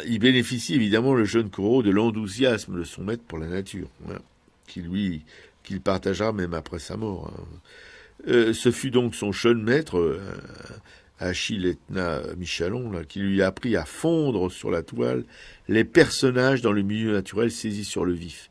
il bénéficie évidemment, le jeune Corot, de l'enthousiasme de son maître pour la nature, qu'il partagera même après sa mort. Ce fut donc son jeune maître, Achille Etna Michelon, qui lui a appris à fondre sur la toile les personnages dans le milieu naturel saisis sur le vif,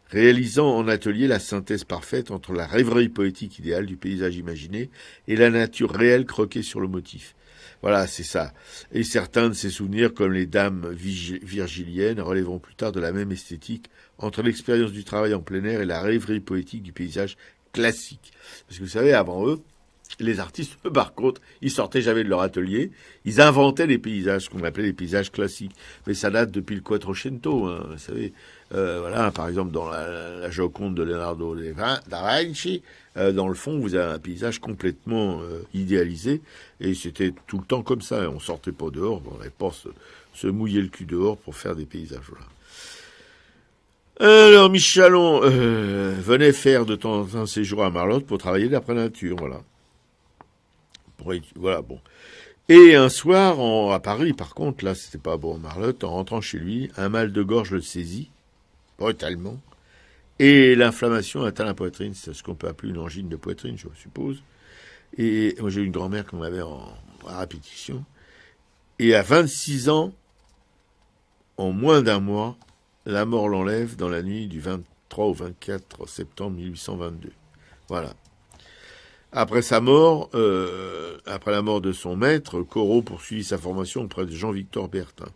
réalisant en atelier la synthèse parfaite entre la rêverie poétique idéale du paysage imaginé et la nature réelle croquée sur le motif. Voilà, c'est ça. Et certains de ses souvenirs, comme les dames virgiliennes, relèveront plus tard de la même esthétique entre l'expérience du travail en plein air et la rêverie poétique du paysage classique. Parce que vous savez, avant eux, les artistes, par contre, ils sortaient jamais de leur atelier, ils inventaient les paysages, ce qu'on appelait les paysages classiques. Mais ça date depuis le Quattrocento, vous savez. Voilà, par exemple, dans la Joconde de Leonardo da Vinci, dans le fond, vous avez un paysage complètement idéalisé, et c'était tout le temps comme ça. On sortait pas dehors, on n'allait pas se mouiller le cul dehors pour faire des paysages. Voilà. Alors, Michelon venait faire de temps en temps un séjour à Marlotte pour travailler d'après nature, voilà. Voilà, bon. Et un soir, à Paris, par contre, là, c'était pas bon, Marlotte, en rentrant chez lui, un mal de gorge le saisit, brutalement, et l'inflammation atteint la poitrine. C'est ce qu'on peut appeler une angine de poitrine, je suppose. Et moi, j'ai eu une grand-mère qu'on avait à répétition. Et à 26 ans, en moins d'un mois, la mort l'enlève dans la nuit du 23 au 24 septembre 1822. Voilà. Après sa mort, après la mort de son maître, Corot poursuivit sa formation auprès de Jean-Victor Bertin,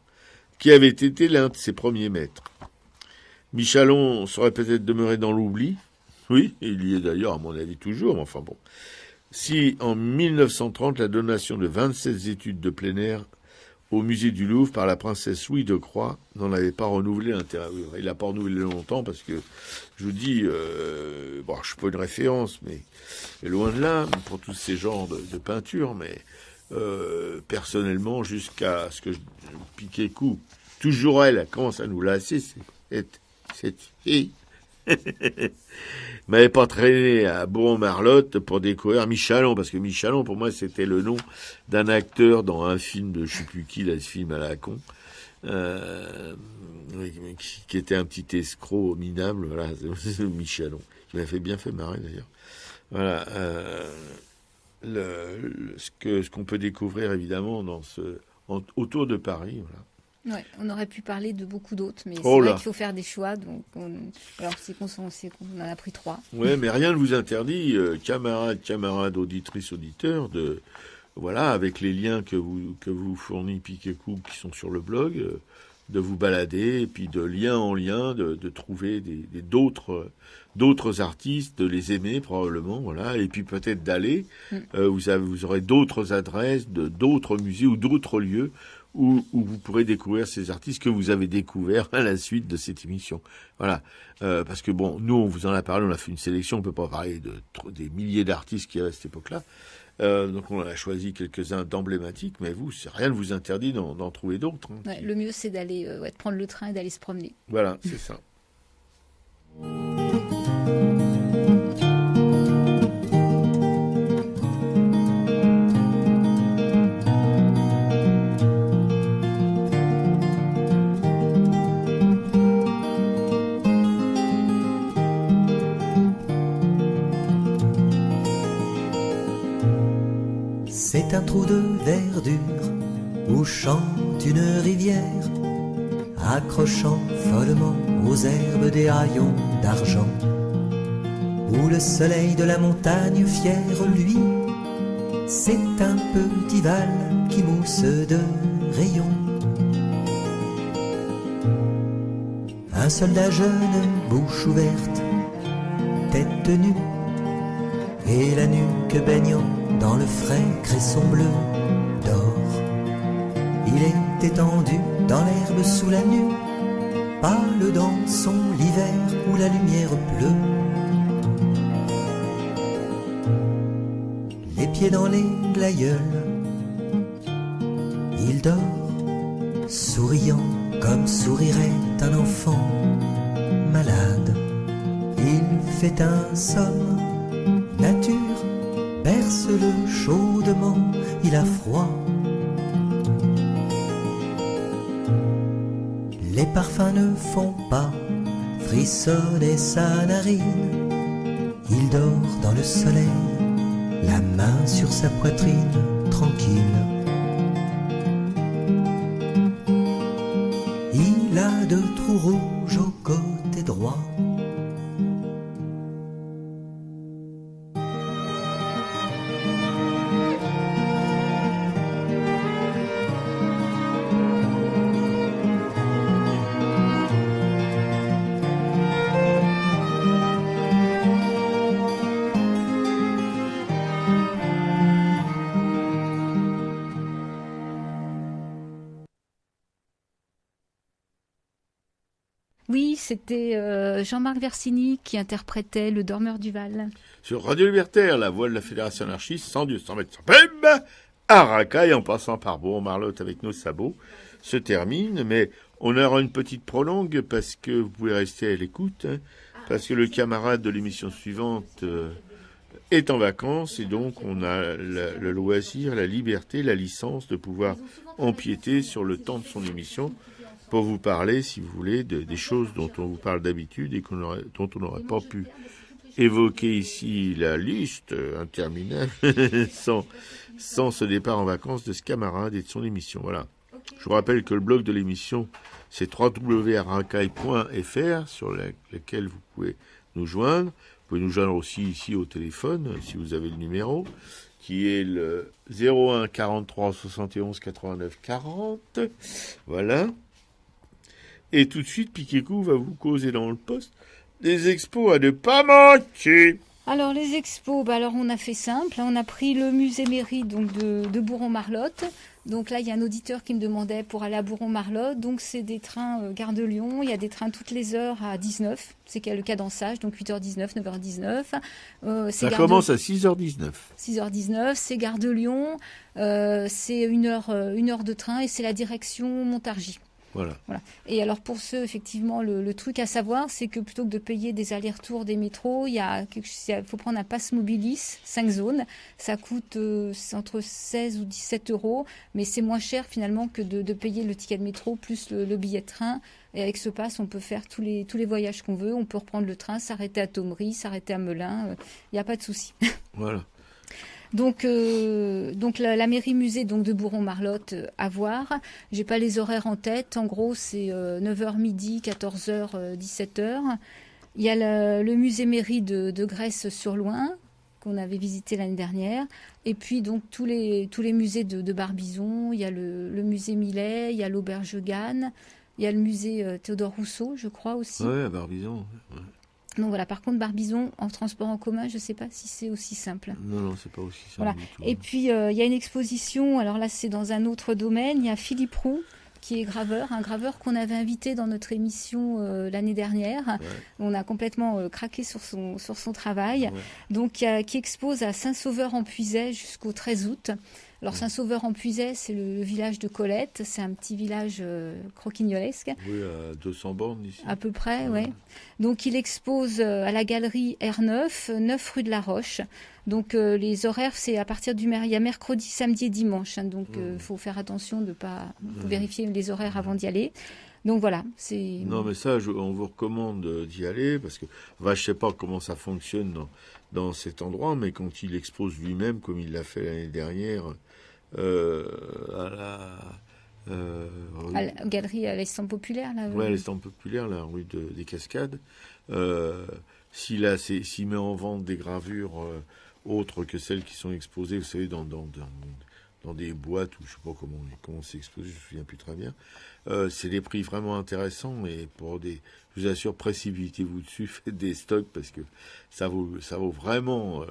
qui avait été l'un de ses premiers maîtres. Michalon serait peut-être demeuré dans l'oubli. Oui, il y est d'ailleurs, à mon avis, toujours, mais enfin bon. Si, en 1930, la donation de 27 études de plein air au musée du Louvre par la princesse Louis de Croix n'en avait pas renouvelé l'intérêt. Il n'a pas renouvelé longtemps parce que, je vous dis, bon, je suis pas une référence, mais loin de là, pour tous ces genres de peintures, mais personnellement, jusqu'à ce que je piquais coup, toujours elle commence à nous lasser, cette fille. M'avait pas traîné à Bourg-en-Marlotte pour découvrir Michalon, parce que Michalon, pour moi, c'était le nom d'un acteur dans un film de je sais plus qui, là, ce film à la con, qui était un petit escroc minable, voilà, c'est Michalon, qui m'a bien fait marrer d'ailleurs. Voilà, ce qu'on peut découvrir évidemment autour de Paris, voilà.
Ouais, on aurait pu parler de beaucoup d'autres, mais c'est
Oh
vrai
là.
qu'il faut faire des choix. Donc alors c'est qu'on en a pris 3.
Ouais, mais rien ne vous interdit, camarades, auditrices, auditeurs, de voilà, avec les liens que vous fournit Piquet-Coup qui sont sur le blog, de vous balader et puis de lien en lien, de trouver d'autres artistes, de les aimer probablement, voilà, et puis peut-être d'aller. Vous aurez d'autres adresses, d'autres musées ou d'autres lieux où vous pourrez découvrir ces artistes que vous avez découverts à la suite de cette émission. Voilà. Parce que bon, nous, on vous en a parlé, on a fait une sélection, on peut pas parler des milliers d'artistes qu'il y avait à cette époque-là. Donc on a choisi quelques-uns d'emblématiques, mais rien ne vous interdit d'en trouver d'autres. Hein.
Ouais, le mieux, c'est d'aller de prendre le train et d'aller se promener.
Voilà, c'est ça.
C'est un trou de verdure où chante une rivière, accrochant follement aux herbes des haillons d'argent, où le soleil de la montagne fière, lui, c'est un petit val qui mousse de rayons. Un soldat jeune, bouche ouverte, tête nue, et la nuque baignant dans le frais cresson bleu d'or. Il est étendu dans l'herbe sous la nue, pâle dans son l'hiver où la lumière pleut. Les pieds dans les glaïeuls, il dort, souriant comme sourirait un enfant malade. Il fait un somme, nature berce-le chaudement, il a froid. Les parfums ne font pas frissonner sa narine. Il dort dans le soleil, la main sur sa poitrine, tranquille. Il a deux trous rouges au côté droit.
Oui, c'était Jean-Marc Versini qui interprétait Le Dormeur du Val.
Sur Radio Libertaire, la voix de la Fédération anarchiste, sans Dieu, sans maître, sans pub, à Racaille, en passant par Bourg-en-Marlotte avec nos sabots, se termine, mais on aura une petite prolongue parce que vous pouvez rester à l'écoute, hein, parce que le camarade de l'émission suivante est en vacances et donc on a le loisir, la liberté, la licence de pouvoir empiéter sur le temps de son émission pour vous parler, si vous voulez, des choses dont on vous parle d'habitude et dont on n'aurait pas pu évoquer ici la liste interminable sans ce départ en vacances de ce camarade et de son émission. Voilà. Je vous rappelle que le blog de l'émission, c'est www.racaille.fr sur lequel vous pouvez nous joindre. pouvez nous joindre aussi ici au téléphone, si vous avez le numéro, qui est le 01 43 71 89 40. Voilà. Et tout de suite, Piquet-Cou va vous causer dans le poste des expos à ne pas manquer.
Alors les expos, alors on a fait simple, on a pris le musée Mairie donc de Bourron-Marlotte. Donc là il y a un auditeur qui me demandait pour aller à Bourron-Marlotte, donc c'est des trains Gare de Lyon, il y a des trains toutes les heures à 19, c'est qu'il y a le cadençage, donc 8h19, 9h19.
Ça commence à 6h19.
6h19, c'est Gare de Lyon, c'est une heure de train et c'est la direction Montargis.
Voilà.
Et alors pour ceux, effectivement, le truc à savoir, c'est que plutôt que de payer des allers-retours des métros, il faut prendre un pass mobilis, 5 zones. Ça coûte entre 16 ou 17 euros, mais c'est moins cher finalement que de payer le ticket de métro plus le billet de train. Et avec ce pass, on peut faire tous les voyages qu'on veut. On peut reprendre le train, s'arrêter à Thomery, s'arrêter à Melun. Il n'y a pas de souci.
Voilà.
Donc la mairie musée donc de Bourron-Marlotte à voir. J'ai pas les horaires en tête. En gros, c'est 9h midi, 14h, 17h. Il y a le musée mairie de Grèce-sur-Loing qu'on avait visité l'année dernière. Et puis donc tous les musées de Barbizon. Il y a le musée Millet, il y a l'auberge Gannes, il y a le musée Théodore Rousseau, je crois aussi.
Ouais, à Barbizon. Ouais.
Donc voilà, par contre, Barbizon, en transport en commun, je ne sais pas si c'est aussi simple.
Non, c'est pas aussi simple
voilà.
du tout.
Et puis, il y a une exposition, alors là, c'est dans un autre domaine. Il y a Philippe Roux, qui est graveur, un graveur qu'on avait invité dans notre émission l'année dernière.
Ouais.
On a complètement craqué sur son travail.
Ouais.
Donc, qui expose à Saint-Sauveur-en-Puisaye jusqu'au 13 août. Alors, Saint-Sauveur-en-Puisaye, c'est le village de Colette. C'est un petit village croquignolesque.
Oui, à 200 bornes d'ici.
À peu près, oui. Donc, il expose à la galerie R9, 9 rue de la Roche. Donc, les horaires, c'est à partir il y a mercredi, samedi et dimanche. Hein, donc, il faut faire attention de ne pas vérifier les horaires avant d'y aller. Donc, voilà.
Non, mais ça, on vous recommande d'y aller parce que, je ne sais pas comment ça fonctionne dans cet endroit, mais quand il expose lui-même, comme il l'a fait l'année dernière, à la
galerie à l'Estampe Populaire, là.
Ouais, l'Estampe Populaire, la rue des Cascades. S'il met en vente des gravures autres que celles qui sont exposées, vous savez, dans des boîtes, ou je sais pas comment c'est exposé, je me souviens plus très bien. C'est des prix vraiment intéressants, et je vous assure, précipitez-vous dessus, faites des stocks, parce que ça vaut vraiment,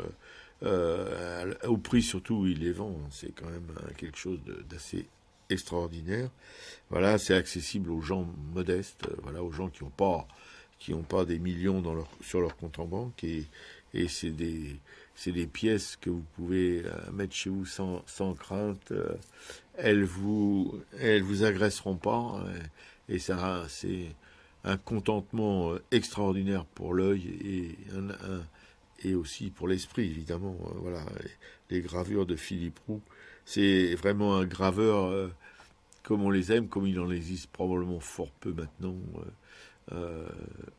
au prix surtout où il les vend, c'est quand même quelque chose d'assez extraordinaire. Voilà, c'est accessible aux gens modestes, voilà, aux gens qui n'ont pas des millions sur leur compte en banque, et c'est des pièces que vous pouvez mettre chez vous sans crainte. Elles vous agresseront pas, et ça, c'est un contentement extraordinaire pour l'œil et aussi pour l'esprit, évidemment. Voilà, les gravures de Philippe Roux, c'est vraiment un graveur comme on les aime, comme il en existe probablement fort peu maintenant,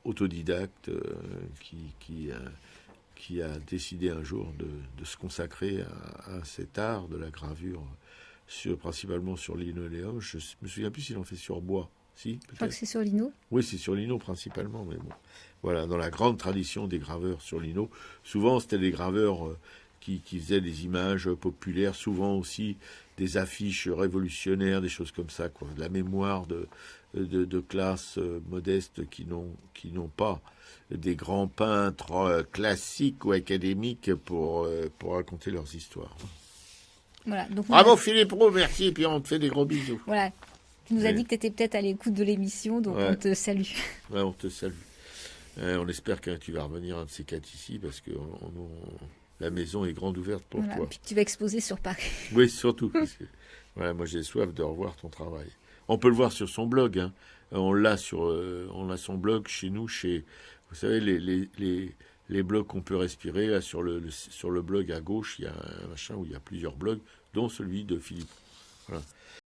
autodidacte, qui a décidé un jour de se consacrer à cet art de la gravure, principalement sur linoléum. Je me souviens plus s'il en fait sur bois. Si,
je crois que c'est sur lino.
Oui, c'est sur lino principalement, mais bon. Voilà, dans la grande tradition des graveurs sur lino, souvent c'était des graveurs qui faisaient des images populaires, souvent aussi des affiches révolutionnaires, des choses comme ça, quoi. De la mémoire de classes modestes qui n'ont pas des grands peintres classiques ou académiques pour raconter leurs histoires.
Voilà, donc
bravo Philippe Roux, merci, et puis on te fait des gros bisous.
Voilà, tu nous as dit que tu étais peut-être à l'écoute de l'émission, donc on te salue.
Ouais, on te salue. On espère que tu vas revenir un de ces quatre ici, parce que la maison est grande ouverte pour toi.
Puis tu vas exposer sur Paris.
Oui, surtout. Parce que, voilà, moi j'ai soif de revoir ton travail. On peut le voir sur son blog. Hein. On a son blog chez nous, vous savez, les blogs qu'on peut respirer. Là, sur le blog à gauche, il y a un machin où il y a plusieurs blogs, dont celui de Philippe. Voilà.